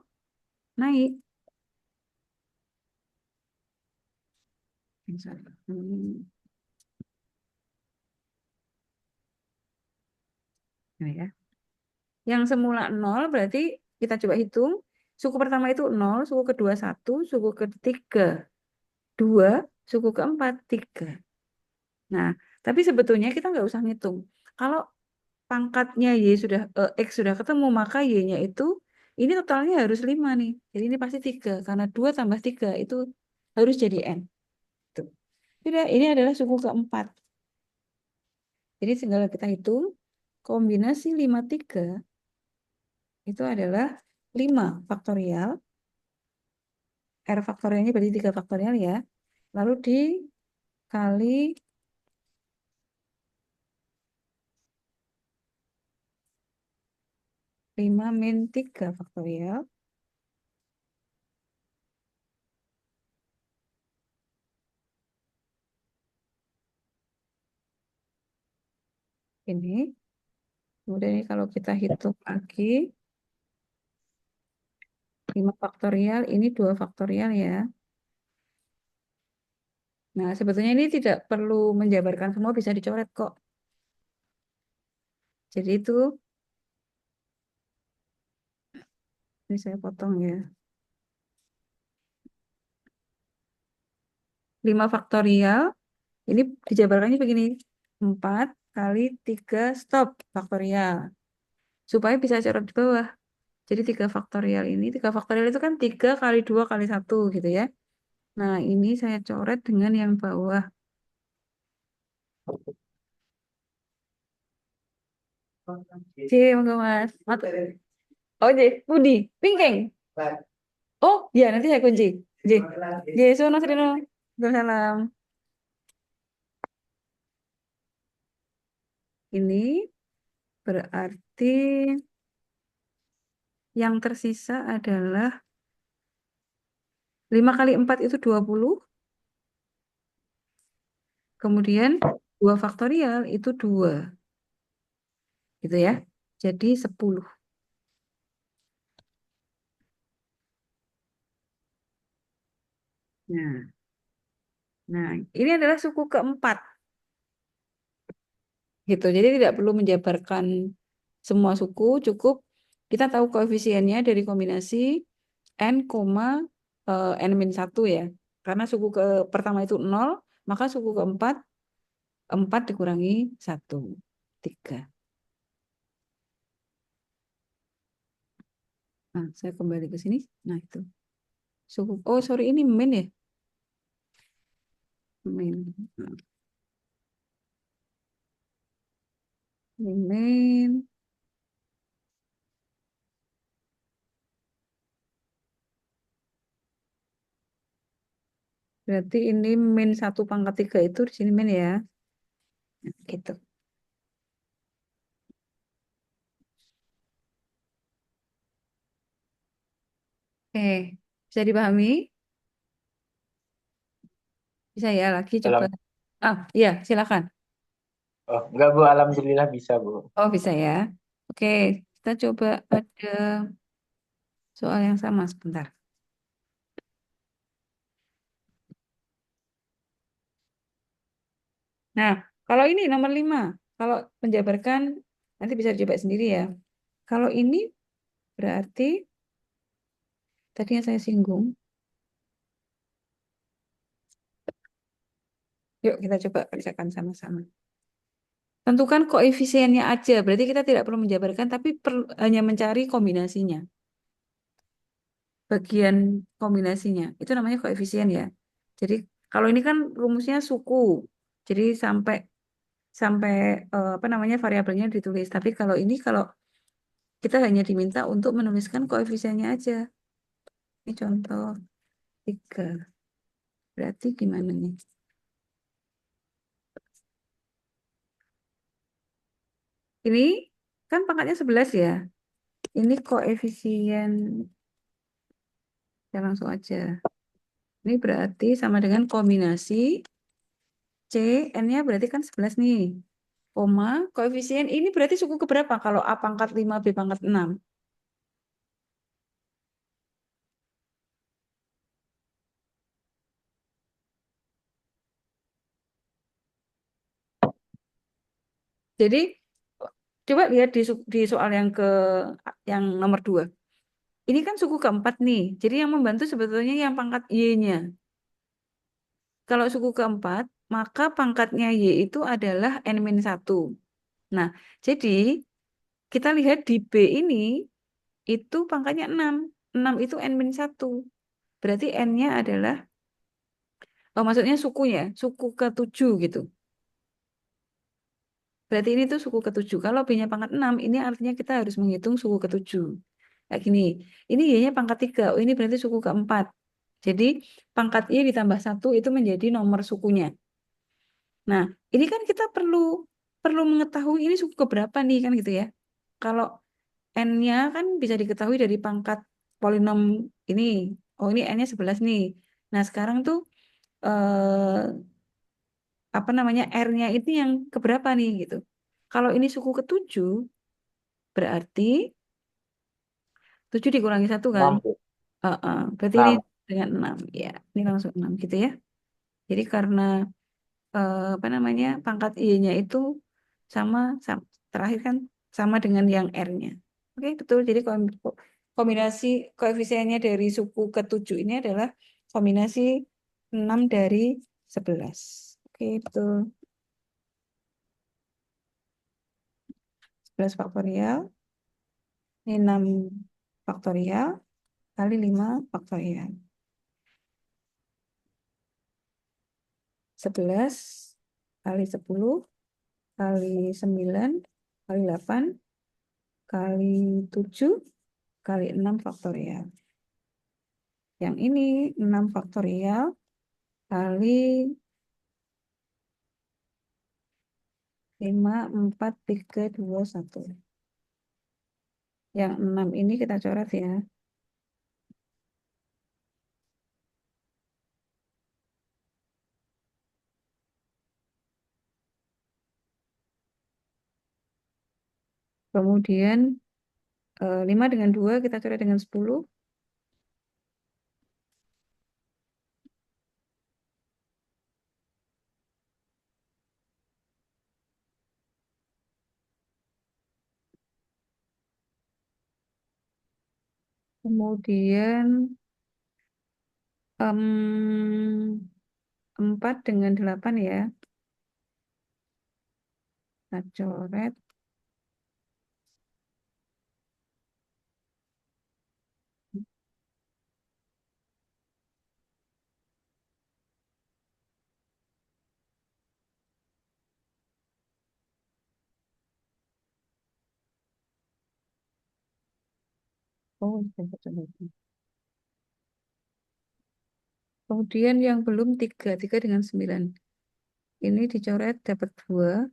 naik. Sorry. Ini ya. Yang semula 0 berarti kita coba hitung. Suku pertama itu 0, suku kedua 1, suku ketiga 2, suku keempat 3. Nah, tapi sebetulnya kita nggak usah ngitung. Kalau pangkatnya Y sudah X sudah ketemu, maka Y-nya itu ini totalnya harus 5 nih. Jadi ini pasti 3 karena 2 tambah 3 itu harus jadi N. Tuh. Sudah, ini adalah suku keempat. Jadi tinggal kita hitung kombinasi 5, 3 itu adalah 5 faktorial. R faktorialnya berarti 3 faktorial ya. Lalu dikali 5 min 3 faktorial. Ini. Kemudian ini kalau kita hitung lagi. 5 faktorial, ini 2 faktorial ya. Nah, sebetulnya ini tidak perlu menjabarkan semua, bisa dicoret kok. Jadi itu, ini saya potong ya. 5 faktorial, ini dijabarkannya begini. 4 kali 3 stop faktorial. Supaya bisa coret di bawah. Jadi 3 faktorial ini, 3 faktorial itu kan 3 kali 2 kali 1 gitu ya. Nah, ini saya coret dengan yang bawah. C, monggo Mas. Oh, J, Budi, Pingkeng. Oh, ya nanti saya kunci. J, Sono Srino. Waalaikumsalam. Ini berarti yang tersisa adalah 5 kali 4 itu 20. Kemudian 2 faktorial itu 2. Gitu ya. Jadi 10. Nah, nah, ini adalah suku keempat. Gitu. Jadi tidak perlu menjabarkan semua suku, cukup kita tahu koefisiennya dari kombinasi n, n-1 ya. Karena suku ke pertama itu 0, maka suku keempat 4 dikurangi 1, 3. Nah, saya kembali ke sini. Nah, itu. Suku, oh sorry, ini min ya? Min. Nah, ini min. Berarti ini min 1 pangkat 3 itu di sini min ya. Nah, gitu. Oke, bisa dipahami? Bisa ya, lagi coba. Alam. Ah, iya, silakan. Oh, enggak Bu, alhamdulillah bisa Bu. Oh, bisa ya. Oke, kita coba ada soal yang sama sebentar. Nah, kalau ini nomor 5, kalau menjabarkan nanti bisa dicoba sendiri ya. Kalau ini berarti tadi yang saya singgung. Yuk kita coba kerjakan sama-sama. Tentukan koefisiennya aja. Berarti kita tidak perlu menjabarkan, tapi hanya mencari kombinasinya. Bagian kombinasinya. Itu namanya koefisien ya. Jadi kalau ini kan rumusnya suku. Jadi sampai sampai apa namanya variabelnya ditulis. Tapi kalau ini kalau kita hanya diminta untuk menuliskan koefisiennya aja. Ini contoh 3. Berarti gimana nih? Ini kan pangkatnya 11 ya. Ini koefisien, ya langsung aja. Ini berarti sama dengan kombinasi C, N-nya berarti kan 11 nih. Koma, koefisien ini berarti suku keberapa? Kalau A pangkat 5, B pangkat 6. Jadi, coba lihat di soal yang nomor 2. Ini kan suku keempat nih. Jadi yang membantu sebetulnya yang pangkat Y-nya. Kalau suku keempat, maka pangkatnya Y itu adalah N-1. Nah, jadi kita lihat di B ini, itu pangkatnya 6. 6 itu N-1. Berarti N-nya adalah, oh maksudnya sukunya, suku ke-7 gitu. Berarti ini tuh suku ke-7. Kalau B-nya pangkat 6, ini artinya kita harus menghitung suku ke-7. Kayak gini, ini Y-nya pangkat 3, oh ini berarti suku ke-4. Jadi pangkat Y ditambah 1 itu menjadi nomor sukunya. Nah, ini kan kita perlu perlu mengetahui ini suku keberapa nih kan gitu ya. Kalau N-nya kan bisa diketahui dari pangkat polinom ini. Oh, ini N-nya 11 nih. Nah, sekarang tuh apa namanya R-nya itu yang keberapa nih gitu. Kalau ini suku ke-7 berarti 7 dikurangi 1 kan. 6 Bu. Berarti ini 6. dengan 6 ya. Ini langsung 6 gitu ya. Jadi karena apa namanya pangkat Y-nya itu sama terakhir kan sama dengan yang R-nya. Oke, betul. Jadi kombinasi koefisiennya dari suku ke-7 ini adalah kombinasi 6 dari 11. Oke, betul. 11 faktorial. Ini 6 faktorial kali 5 faktorial. 11 kali 10 kali 9 kali 8 kali 7 kali 6 faktorial. Yang ini 6 faktorial kali 5, 4, 3, 2, 1. Yang 6 ini kita coret ya. Kemudian 5 dengan 2 kita coret dengan 10. Kemudian 4 dengan 8 ya. Kita coret. Oh, betul. Kemudian yang belum 3, 3 dengan 9. Ini dicoret dapat 2.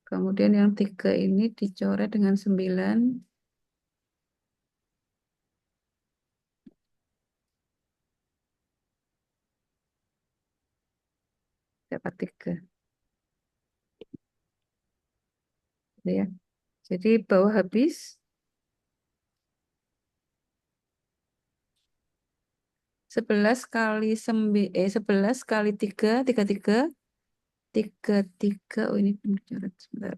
Kemudian yang 3 ini dicoret dengan 9. Dapat 3. Ya. Jadi bawah habis 11 kali 11 kali 3, 3, 3, 3. Oh, ini belum dicoret sebentar.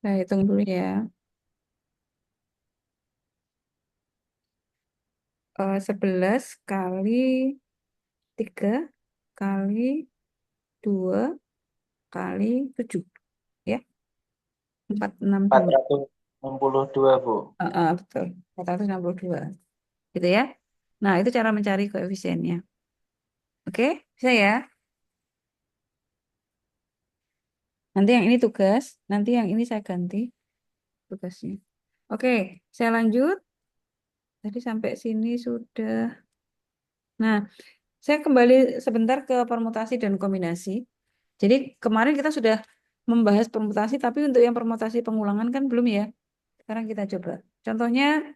Saya hitung dulu ya. 11 kali 3 kali 2 kali 7. Ya, 462. 462, Bu. Betul. 462. Gitu ya. Nah, itu cara mencari koefisiennya. Oke, bisa ya? Nanti yang ini tugas, nanti yang ini saya ganti tugasnya. Oke, saya lanjut. Tadi sampai sini sudah. Nah, saya kembali sebentar ke permutasi dan kombinasi. Jadi kemarin kita sudah membahas permutasi, tapi untuk yang permutasi pengulangan kan belum ya. Sekarang kita coba. Contohnya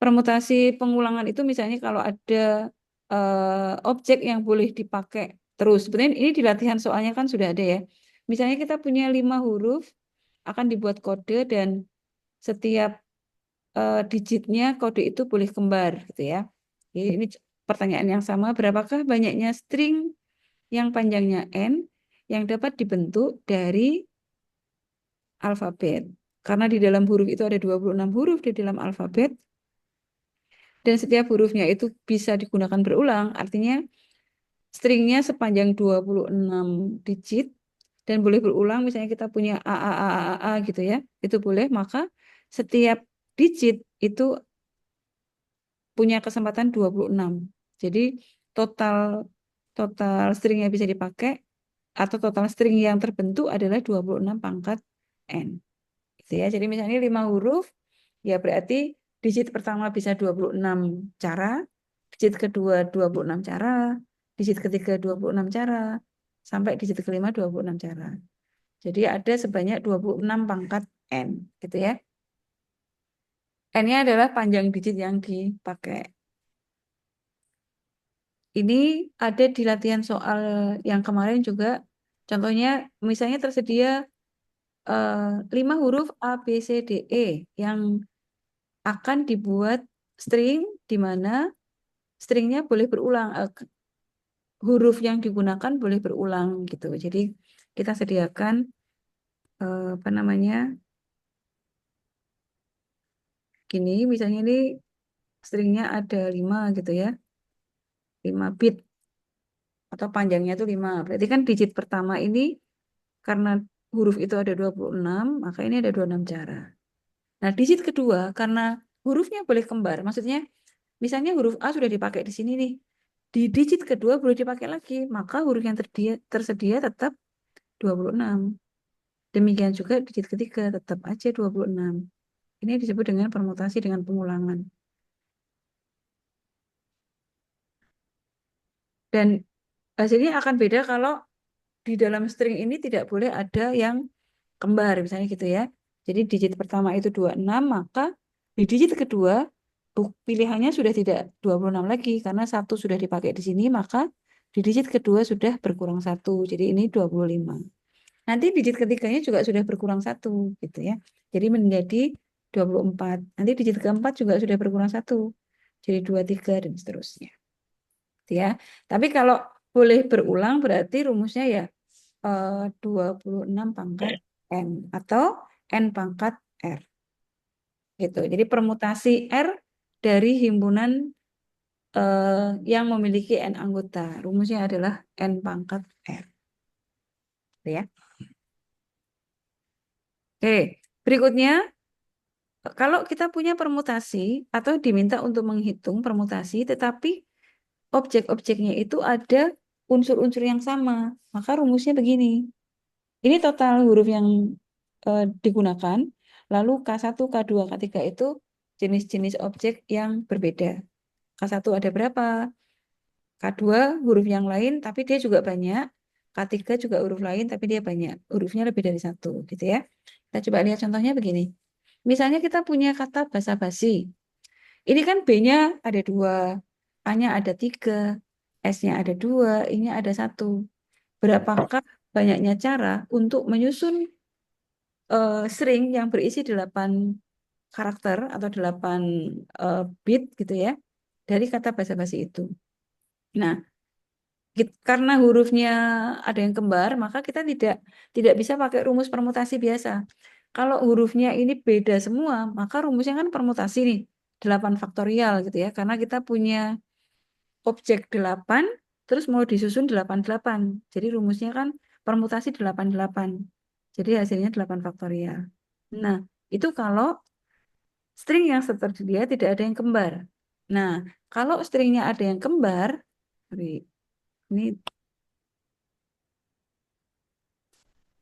permutasi pengulangan itu misalnya kalau ada objek yang boleh dipakai terus. Sebenarnya ini di latihan soalnya kan sudah ada ya. Misalnya kita punya 5 huruf, akan dibuat kode dan setiap digitnya kode itu boleh kembar gitu ya. Jadi ini pertanyaan yang sama, berapakah banyaknya string yang panjangnya n yang dapat dibentuk dari alfabet? Karena di dalam huruf itu ada 26 huruf di dalam alfabet, dan setiap hurufnya itu bisa digunakan berulang, artinya stringnya sepanjang 26 digit dan boleh berulang, misalnya kita punya a gitu ya, itu boleh, maka setiap digit itu punya kesempatan 26. Jadi total total string yang bisa dipakai atau total string yang terbentuk adalah 26 pangkat n. Gitu ya. Jadi misalnya 5 huruf, ya berarti digit pertama bisa 26 cara, digit kedua 26 cara, digit ketiga 26 cara, sampai digit kelima 26 cara. Jadi ada sebanyak 26 pangkat n, gitu ya. N-nya adalah panjang digit yang dipakai. Ini ada di latihan soal yang kemarin juga. Contohnya, misalnya tersedia 5 huruf A, B, C, D, E yang akan dibuat string di mana stringnya boleh berulang. Huruf yang digunakan boleh berulang gitu. Jadi kita sediakan apa namanya? Gini, misalnya ini stringnya ada 5 gitu ya. 5 bit atau panjangnya itu 5. Berarti kan digit pertama ini karena huruf itu ada 26, maka ini ada 26 cara. Nah, digit kedua, karena hurufnya boleh kembar, maksudnya misalnya huruf A sudah dipakai di sini nih, di digit kedua boleh dipakai lagi, maka huruf yang tersedia tetap 26. Demikian juga digit ketiga, tetap aja 26. Ini disebut dengan permutasi dengan pengulangan. Dan hasilnya akan beda kalau di dalam string ini tidak boleh ada yang kembar, misalnya gitu ya. Jadi digit pertama itu 26, maka di digit kedua pilihannya sudah tidak 26 lagi, karena satu sudah dipakai di sini, maka di digit kedua sudah berkurang satu. Jadi ini 25. Nanti digit ketiganya juga sudah berkurang satu, gitu ya. Jadi menjadi 24. Nanti digit keempat juga sudah berkurang satu. Jadi 23 dan seterusnya. Gitu ya. Tapi kalau boleh berulang berarti rumusnya ya 26 pangkat N atau N pangkat R. Gitu. Jadi permutasi R dari himpunan yang memiliki N anggota. Rumusnya adalah N pangkat R. Gitu ya. Oke, berikutnya kalau kita punya permutasi atau diminta untuk menghitung permutasi, tetapi objek-objeknya itu ada unsur-unsur yang sama, maka rumusnya begini. Ini total huruf yang digunakan, lalu K1, K2, K3 itu jenis-jenis objek yang berbeda. K1 ada berapa? K2 huruf yang lain, tapi dia juga banyak. K3 juga huruf lain, tapi dia banyak. Hurufnya lebih dari satu, gitu ya. Kita coba lihat contohnya begini. Misalnya kita punya kata basa-basi. Ini kan B-nya ada 2, A-nya ada 3, S-nya ada 2, I-nya ada 1. Berapakah banyaknya cara untuk menyusun string yang berisi 8 karakter atau 8 bit gitu ya dari kata basa-basi itu. Nah, karena hurufnya ada yang kembar, maka kita tidak bisa pakai rumus permutasi biasa. Kalau hurufnya ini beda semua, maka rumusnya kan permutasi nih, 8 faktorial gitu ya. Karena kita punya objek 8, terus mau disusun 88. Jadi rumusnya kan permutasi 88. Jadi hasilnya 8 faktorial. Nah, itu kalau string yang tersedia tidak ada yang kembar. Nah, kalau stringnya ada yang kembar, ini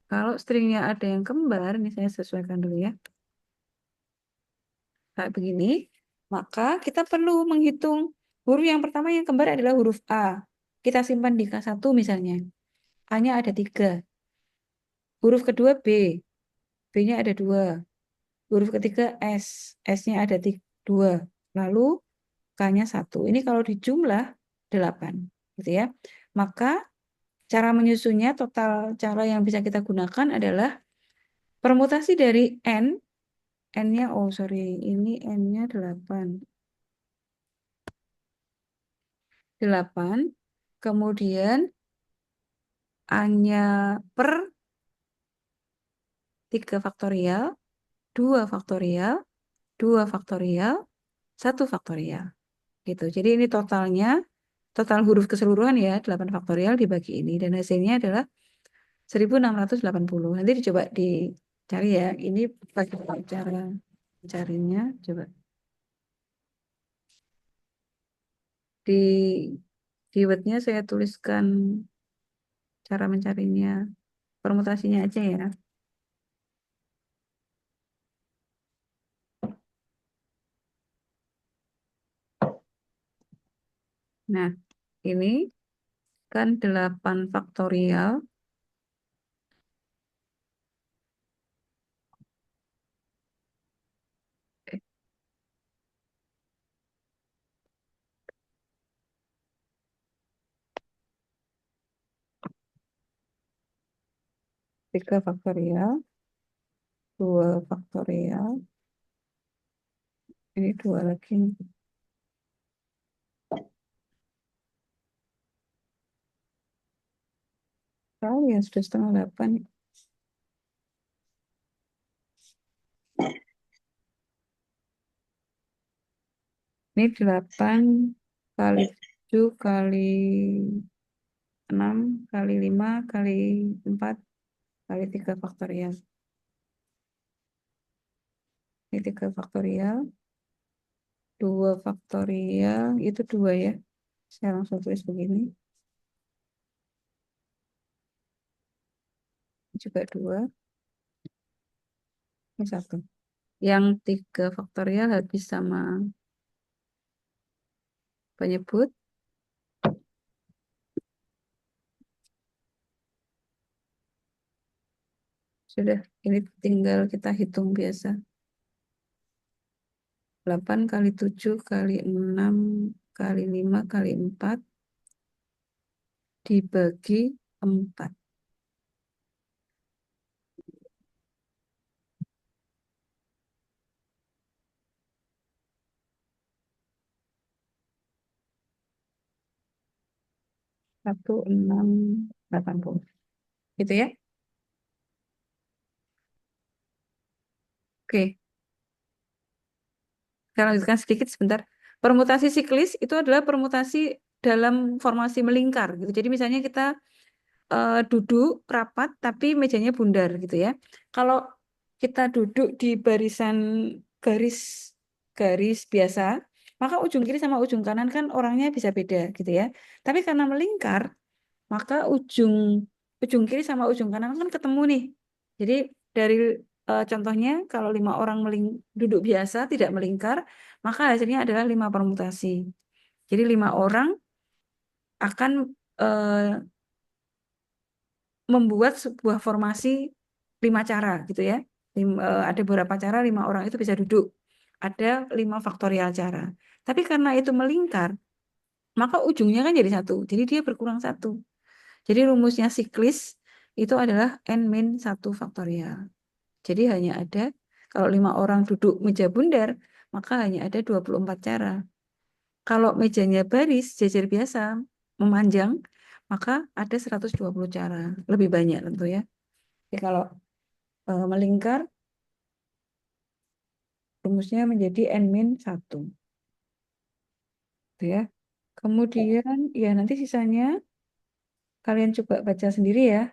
kalau stringnya ada yang kembar, ini saya sesuaikan dulu ya. Kayak begini, maka kita perlu menghitung huruf yang pertama yang kembar adalah huruf A. Kita simpan di K1 misalnya. A-nya ada 3. Huruf kedua B. B-nya ada 2. Huruf ketiga S. S-nya ada 2. Lalu K-nya 1. Ini kalau dijumlah 8. Gitu ya. Maka cara menyusunnya, total cara yang bisa kita gunakan adalah permutasi dari N. N-nya, oh sorry, ini N-nya 8. 8. Kemudian A-nya per 3 faktorial, 2 faktorial, 2 faktorial, 1 faktorial. Gitu. Jadi ini totalnya, total huruf keseluruhan ya, 8 faktorial dibagi ini. Dan hasilnya adalah 1680. Nanti dicoba dicari ya. Ini bagaimana cara mencarinya. Coba di wordnya saya tuliskan cara mencarinya. Permutasinya aja ya. Nah, ini kan 8 faktorial. 3 faktorial, 2 faktorial, ini 2 lagi. Tahu ya, sudah setengah 8. Ini 8 kali 7 kali 6 kali 5 kali 4 kali 3 faktorial. Ini 3 faktorial. 2 faktorial itu 2 ya. Saya langsung tulis begini. Juga 2. Ini 1. Yang 3 faktorial habis sama penyebut. Sudah, ini tinggal kita hitung biasa. 8 kali 7 kali 6 kali 5 kali 4 dibagi 4. Satu, 6, 80. Gitu ya. Oke. Saya lanjutkan sedikit sebentar. Permutasi siklis itu adalah permutasi dalam formasi melingkar gitu. Jadi misalnya kita duduk rapat tapi mejanya bundar gitu ya. Kalau kita duduk di barisan garis garis biasa, maka ujung kiri sama ujung kanan kan orangnya bisa beda gitu ya. Tapi karena melingkar, maka ujung kiri sama ujung kanan kan ketemu nih. Jadi dari contohnya kalau 5 orang duduk biasa tidak melingkar, maka hasilnya adalah 5 permutasi. Jadi 5 orang akan membuat sebuah formasi 5 cara gitu ya. Ada beberapa cara 5 orang itu bisa duduk. Ada 5 faktorial cara. Tapi karena itu melingkar, maka ujungnya kan jadi 1. Jadi dia berkurang 1. Jadi rumusnya siklis itu adalah n-1 faktorial. Jadi hanya ada, kalau 5 orang duduk meja bundar, maka hanya ada 24 cara. Kalau mejanya baris, jajar biasa, memanjang, maka ada 120 cara. Lebih banyak tentu ya. Jadi kalau melingkar, rumusnya menjadi n-1. Gitu ya. Kemudian, ya nanti sisanya kalian coba baca sendiri ya.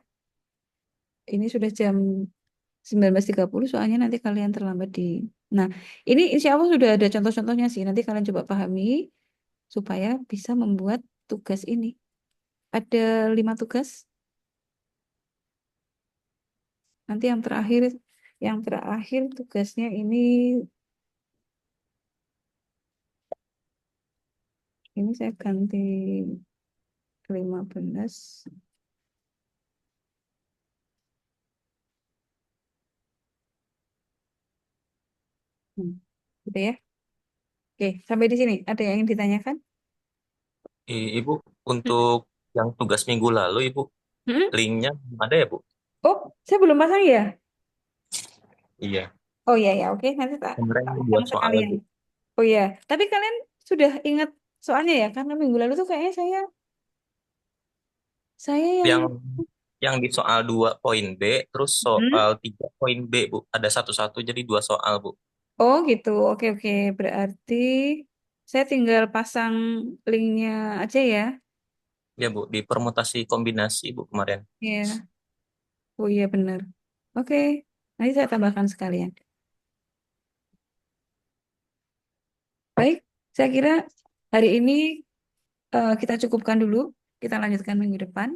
Ini sudah jam 19.30 soalnya nanti kalian terlambat di... Nah, ini insya Allah sudah ada contoh-contohnya sih. Nanti kalian coba pahami supaya bisa membuat tugas ini. Ada 5 tugas. Nanti yang terakhir tugasnya ini saya ganti 15. Gitu ya. Oke, sampai di sini. Ada yang ingin ditanyakan? Ibu, untuk yang tugas minggu lalu, Ibu, Hmm? linknya ada ya, Bu? Oh, saya belum pasang ya? Iya. Oh iya ya, oke. Nanti tak Kemarin pasang 2 soal, sekalian. Bu. Oh iya, tapi kalian sudah ingat soalnya ya? Karena minggu lalu tuh kayaknya saya yang Yang yang di soal 2 poin B, terus Hmm? soal 3 poin B, Bu. Ada satu-satu, jadi 2 soal, Bu. Oh gitu, oke oke. Berarti saya tinggal pasang linknya aja ya. Ya, Bu, di permutasi kombinasi, Bu, kemarin. Iya. Oh iya benar. Oke, nanti saya tambahkan sekalian. Baik, saya kira hari ini kita cukupkan dulu. Kita lanjutkan minggu depan.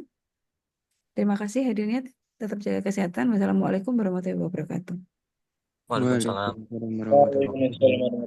Terima kasih hadirnya. Tetap jaga kesehatan. Wassalamualaikum warahmatullahi wabarakatuh. Waalaikumsalam. Waalaikumsalam warahmatullahi wabarakatuh. Waalaikumsalam.